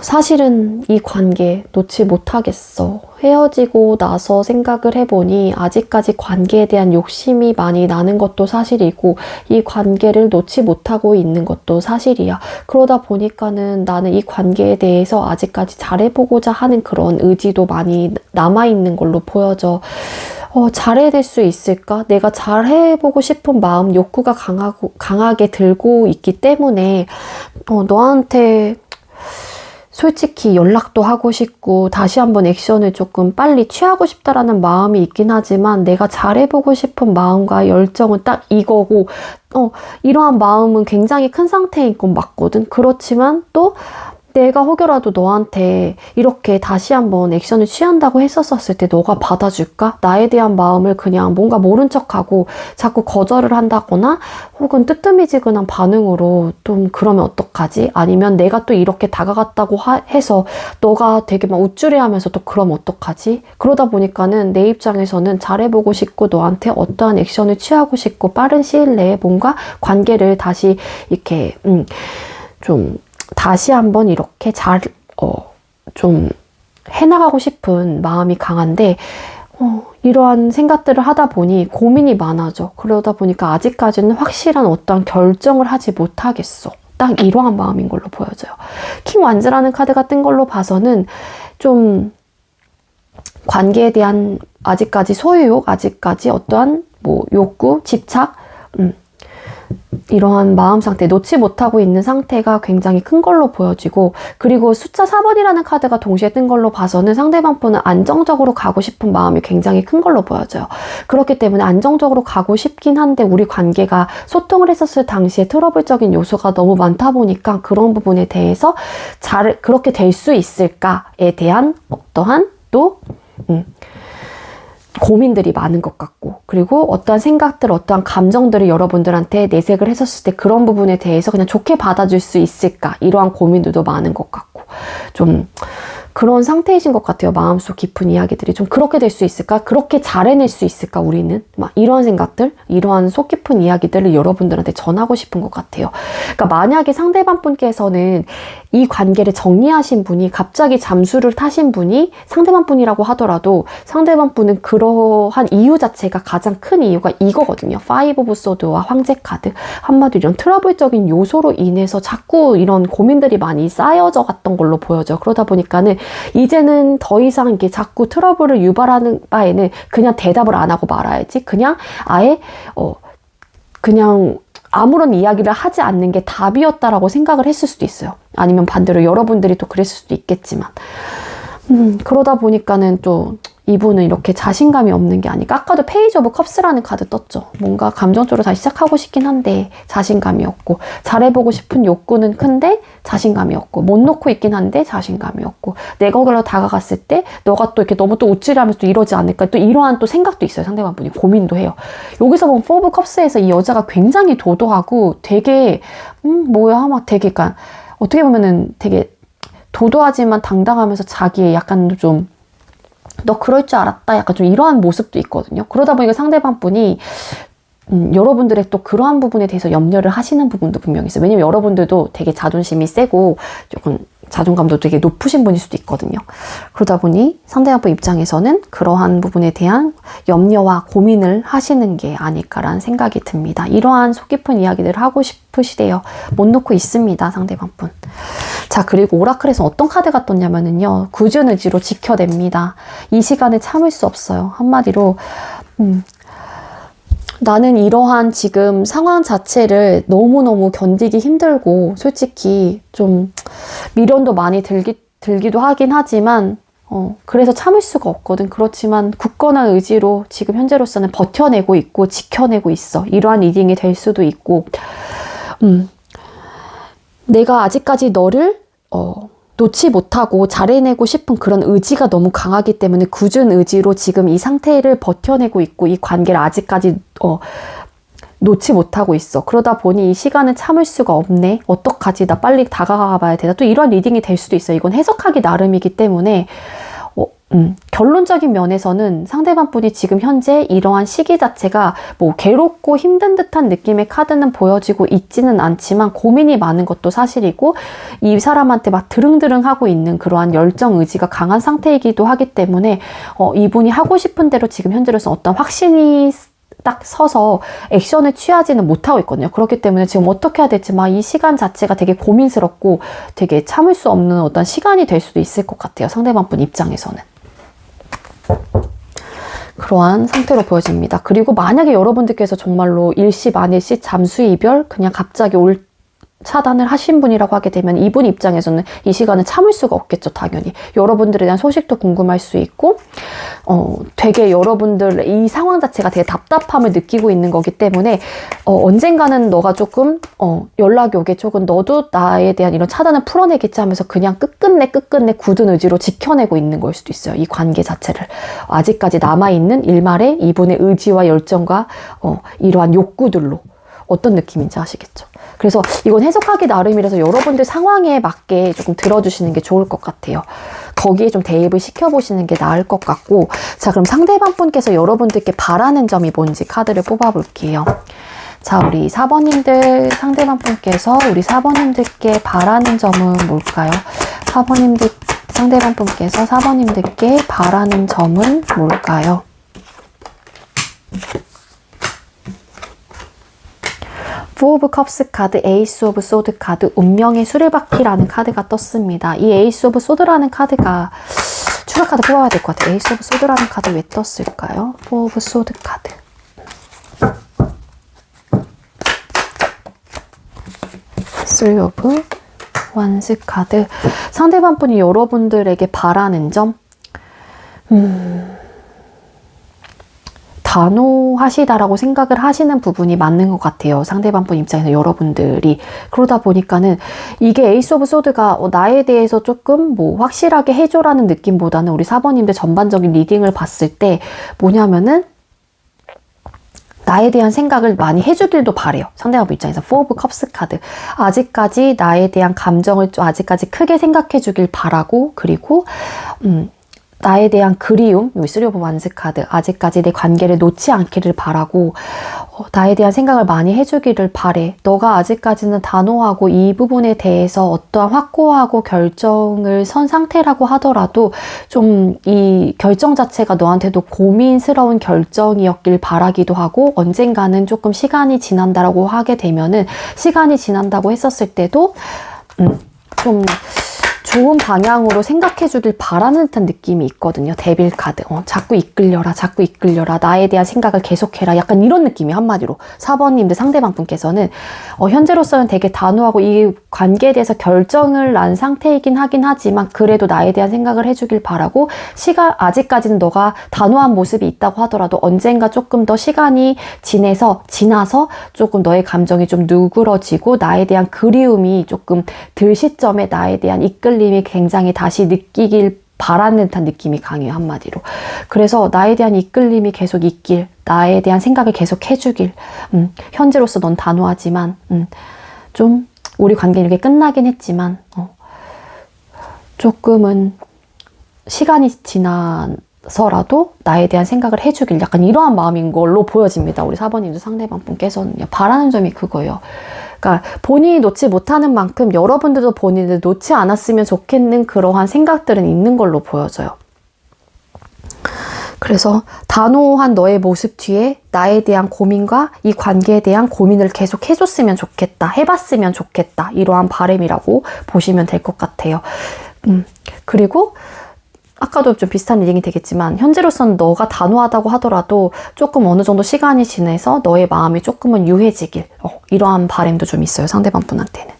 사실은 이 관계 놓지 못하겠어. 헤어지고 나서 생각을 해보니 아직까지 관계에 대한 욕심이 많이 나는 것도 사실이고 이 관계를 놓지 못하고 있는 것도 사실이야. 그러다 보니까는 나는 이 관계에 대해서 아직까지 잘해보고자 하는 그런 의지도 많이 남아있는 걸로 보여져. 잘해낼 수 있을까? 내가 잘해보고 싶은 마음, 욕구가 강하게 들고 있기 때문에 너한테 솔직히 연락도 하고 싶고 다시 한번 액션을 조금 빨리 취하고 싶다라는 마음이 있긴 하지만 내가 잘해보고 싶은 마음과 열정은 딱 이거고 이러한 마음은 굉장히 큰 상태인 건 맞거든. 그렇지만 또 내가 혹여라도 너한테 이렇게 다시 한번 액션을 취한다고 했었을 때 너가 받아줄까? 나에 대한 마음을 그냥 뭔가 모른 척하고 자꾸 거절을 한다거나 혹은 뜨뜨미지근한 반응으로 좀 그러면 어떡하지? 아니면 내가 또 이렇게 다가갔다고 해서 너가 되게 막 우쭐해하면서 또 그러면 어떡하지? 그러다 보니까는 내 입장에서는 잘해보고 싶고 너한테 어떠한 액션을 취하고 싶고 빠른 시일 내에 뭔가 관계를 다시 이렇게 좀 다시 한번 이렇게 좀 해나가고 싶은 마음이 강한데, 이러한 생각들을 하다 보니 고민이 많아져. 그러다 보니까 아직까지는 확실한 어떤 결정을 하지 못하겠어. 딱 이러한 마음인 걸로 보여져요. 킹 완즈라는 카드가 뜬 걸로 봐서는 좀 관계에 대한 아직까지 소유욕, 아직까지 어떠한 뭐 욕구, 집착, 이러한 마음 상태, 놓지 못하고 있는 상태가 굉장히 큰 걸로 보여지고, 그리고 숫자 4번이라는 카드가 동시에 뜬 걸로 봐서는 상대방 분은 안정적으로 가고 싶은 마음이 굉장히 큰 걸로 보여져요. 그렇기 때문에 안정적으로 가고 싶긴 한데 우리 관계가 소통을 했었을 당시에 트러블적인 요소가 너무 많다 보니까 그런 부분에 대해서 그렇게 될 수 있을까에 대한 어떠한 또 고민들이 많은 것 같고, 그리고 어떠한 생각들, 어떠한 감정들을 여러분들한테 내색을 했었을 때 그런 부분에 대해서 그냥 좋게 받아줄 수 있을까, 이러한 고민들도 많은 것 같고, 좀 그런 상태이신 것 같아요. 마음속 깊은 이야기들이 좀 그렇게 될 수 있을까? 그렇게 잘 해낼 수 있을까? 우리는 막 이러한 생각들, 이러한 속 깊은 이야기들을 여러분들한테 전하고 싶은 것 같아요. 그러니까 만약에 상대방 분께서는 이 관계를 정리하신 분이 갑자기 잠수를 타신 분이 상대방 분이라고 하더라도 상대방 분은 그러한 이유 자체가 가장 큰 이유가 이거거든요. 파이브 오브 소드와 황제 카드. 한마디로 이런 트러블적인 요소로 인해서 자꾸 이런 고민들이 많이 쌓여져 갔던 걸로 보여져. 그러다 보니까는 이제는 더 이상 이게 자꾸 트러블을 유발하는 바에는 그냥 대답을 안 하고 말아야지. 그냥 아예 그냥 아무런 이야기를 하지 않는 게 답이었다라고 생각을 했을 수도 있어요. 아니면 반대로 여러분들이 또 그랬을 수도 있겠지만 그러다 보니까는 또 이분은 이렇게 자신감이 없는 게 아니까, 아까도 페이지 오브 컵스라는 카드 떴죠. 뭔가 감정적으로 다시 시작하고 싶긴 한데 자신감이 없고, 잘해보고 싶은 욕구는 큰데 자신감이 없고, 못 놓고 있긴 한데 자신감이 없고, 내가 거기로 다가갔을 때 너가 또 이렇게 너무 또 우쭐하면서 또 이러지 않을까, 또 이러한 또 생각도 있어요. 상대방 분이 고민도 해요. 여기서 보면 포 오브 컵스에서 이 여자가 굉장히 도도하고 되게 뭐야 막 되게, 그러니까 어떻게 보면은 되게 도도하지만 당당하면서 자기의 약간 좀 너 그럴 줄 알았다, 약간 좀 이러한 모습도 있거든요. 그러다 보니까 상대방 분이 여러분들의 또 그러한 부분에 대해서 염려를 하시는 부분도 분명히 있어요. 왜냐면 여러분들도 되게 자존심이 세고 조금 자존감도 되게 높으신 분일 수도 있거든요. 그러다 보니 상대방 분 입장에서는 그러한 부분에 대한 염려와 고민을 하시는 게 아닐까라는 생각이 듭니다. 이러한 속 깊은 이야기들을 하고 싶으시대요. 못 놓고 있습니다, 상대방 분. 자, 그리고 오라클에서 어떤 카드가 떴냐면은요, 굳은 의지로 지켜냅니다. 이 시간을 참을 수 없어요. 한마디로 나는 이러한 지금 상황 자체를 너무너무 견디기 힘들고, 솔직히 좀 미련도 많이 들기도 하긴 하지만 그래서 참을 수가 없거든. 그렇지만 굳건한 의지로 지금 현재로서는 버텨내고 있고 지켜내고 있어. 이러한 리딩이 될 수도 있고, 내가 아직까지 너를 놓지 못하고 잘해내고 싶은 그런 의지가 너무 강하기 때문에 굳은 의지로 지금 이 상태를 버텨내고 있고, 이 관계를 아직까지 놓지 못하고 있어. 그러다 보니 이 시간을 참을 수가 없네. 어떡하지? 나 빨리 다가가 봐야 되나? 또 이런 리딩이 될 수도 있어요. 이건 해석하기 나름이기 때문에 결론적인 면에서는 상대방 분이 지금 현재 이러한 시기 자체가 뭐 괴롭고 힘든 듯한 느낌의 카드는 보여지고 있지는 않지만 고민이 많은 것도 사실이고 이 사람한테 막 드릉드릉 하고 있는 그러한 열정 의지가 강한 상태이기도 하기 때문에 이분이 하고 싶은 대로 지금 현재로서 어떤 확신이 딱 서서 액션을 취하지는 못하고 있거든요. 그렇기 때문에 지금 어떻게 해야 될지 막 이 시간 자체가 되게 고민스럽고 되게 참을 수 없는 어떤 시간이 될 수도 있을 것 같아요. 상대방 분 입장에서는. 그러한 상태로 보여집니다. 그리고 만약에 여러분들께서 정말로 일시만일시 잠수이별 그냥 갑자기 차단을 하신 분이라고 하게 되면 이분 입장에서는 이 시간을 참을 수가 없겠죠. 당연히. 여러분들에 대한 소식도 궁금할 수 있고 되게 여러분들 이 상황 자체가 되게 답답함을 느끼고 있는 거기 때문에 언젠가는 너가 조금 연락이 오게 조금 너도 나에 대한 이런 차단을 풀어내겠지 하면서 그냥 끝끝내 굳은 의지로 지켜내고 있는 걸 수도 있어요. 이 관계 자체를. 아직까지 남아있는 일말의 이분의 의지와 열정과 이러한 욕구들로 어떤 느낌인지 아시겠죠? 그래서 이건 해석하기 나름이라서 여러분들 상황에 맞게 조금 들어주시는 게 좋을 것 같아요. 거기에 좀 대입을 시켜보시는 게 나을 것 같고, 자, 그럼 상대방 분께서 여러분들께 바라는 점이 뭔지 카드를 뽑아볼게요. 자, 우리 4번님들, 상대방 분께서 우리 4번님들께 바라는 점은 뭘까요? 상대방 분께서 4번님들께 바라는 점은 뭘까요? Four of Cups 카드, Ace of Sword 카드, 운명의 수레바퀴라는 카드가 떴습니다. 이 Ace of Sword라는 카드가 추가 카드 뽑아야 될 것 같아요. Ace of Sword라는 카드 왜 떴을까요? Four of Sword 카드. Three of Wands 카드. 상대방 분이 여러분들에게 바라는 점? 단호하시다라고 생각을 하시는 부분이 맞는 것 같아요. 상대방 분 입장에서 여러분들이. 그러다 보니까는 이게 에이스 오브 소드가 나에 대해서 조금 뭐 확실하게 해줘라는 느낌보다는 우리 4번님들 전반적인 리딩을 봤을 때 뭐냐면은 나에 대한 생각을 많이 해주길도 바래요. 상대방 분 입장에서. Four of Cups 카드. 아직까지 나에 대한 감정을 좀 아직까지 크게 생각해주길 바라고, 그리고 나에 대한 그리움, 요 쓰리 오브 완스 카드, 아직까지 내 관계를 놓지 않기를 바라고 나에 대한 생각을 많이 해주기를 바래. 너가 아직까지는 단호하고 이 부분에 대해서 어떠한 확고하고 결정을 선 상태라고 하더라도 좀 이 결정 자체가 너한테도 고민스러운 결정이었길 바라기도 하고, 언젠가는 조금 시간이 지난다라고 하게 되면은 시간이 지난다고 했었을 때도 좀 좋은 방향으로 생각해 주길 바라는 듯한 느낌이 있거든요. 데빌 카드. 자꾸 이끌려라, 자꾸 이끌려라. 나에 대한 생각을 계속해라. 약간 이런 느낌이 한마디로. 4번님들 상대방 분께서는 현재로서는 되게 단호하고 이 관계에 대해서 결정을 난 상태이긴 하긴 하지만 그래도 나에 대한 생각을 해주길 바라고, 아직까지는 너가 단호한 모습이 있다고 하더라도 언젠가 조금 더 시간이 지나서 조금 너의 감정이 좀 누그러지고 나에 대한 그리움이 조금 들 시점에 나에 대한 이끌림이 굉장히 다시 느끼길 바라는 듯한 느낌이 강해요. 한마디로. 그래서 나에 대한 이끌림이 계속 있길, 나에 대한 생각을 계속 해주길. 현재로서 넌 단호하지만 좀 우리 관계는 이렇게 끝나긴 했지만 조금은 시간이 지나서라도 나에 대한 생각을 해주길, 약간 이러한 마음인 걸로 보여집니다. 우리 4번님도 상대방 분께서는요. 바라는 점이 그거예요. 그러니까 본인이 놓지 못하는 만큼 여러분들도 본인을 놓지 않았으면 좋겠는 그러한 생각들은 있는 걸로 보여져요. 그래서 단호한 너의 모습 뒤에 나에 대한 고민과 이 관계에 대한 고민을 계속 해줬으면 좋겠다, 해봤으면 좋겠다, 이러한 바람이라고 보시면 될 것 같아요. 그리고 아까도 좀 비슷한 리딩이 되겠지만 현재로서는 너가 단호하다고 하더라도 조금 어느 정도 시간이 지나서 너의 마음이 조금은 유해지길, 이러한 바람도 좀 있어요. 상대방 분한테는.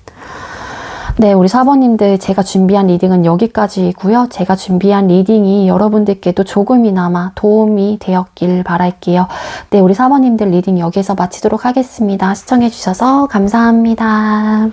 네, 우리 4번님들 제가 준비한 리딩은 여기까지고요. 제가 준비한 리딩이 여러분들께도 조금이나마 도움이 되었길 바랄게요. 네, 우리 4번님들 리딩 여기서 마치도록 하겠습니다. 시청해주셔서 감사합니다.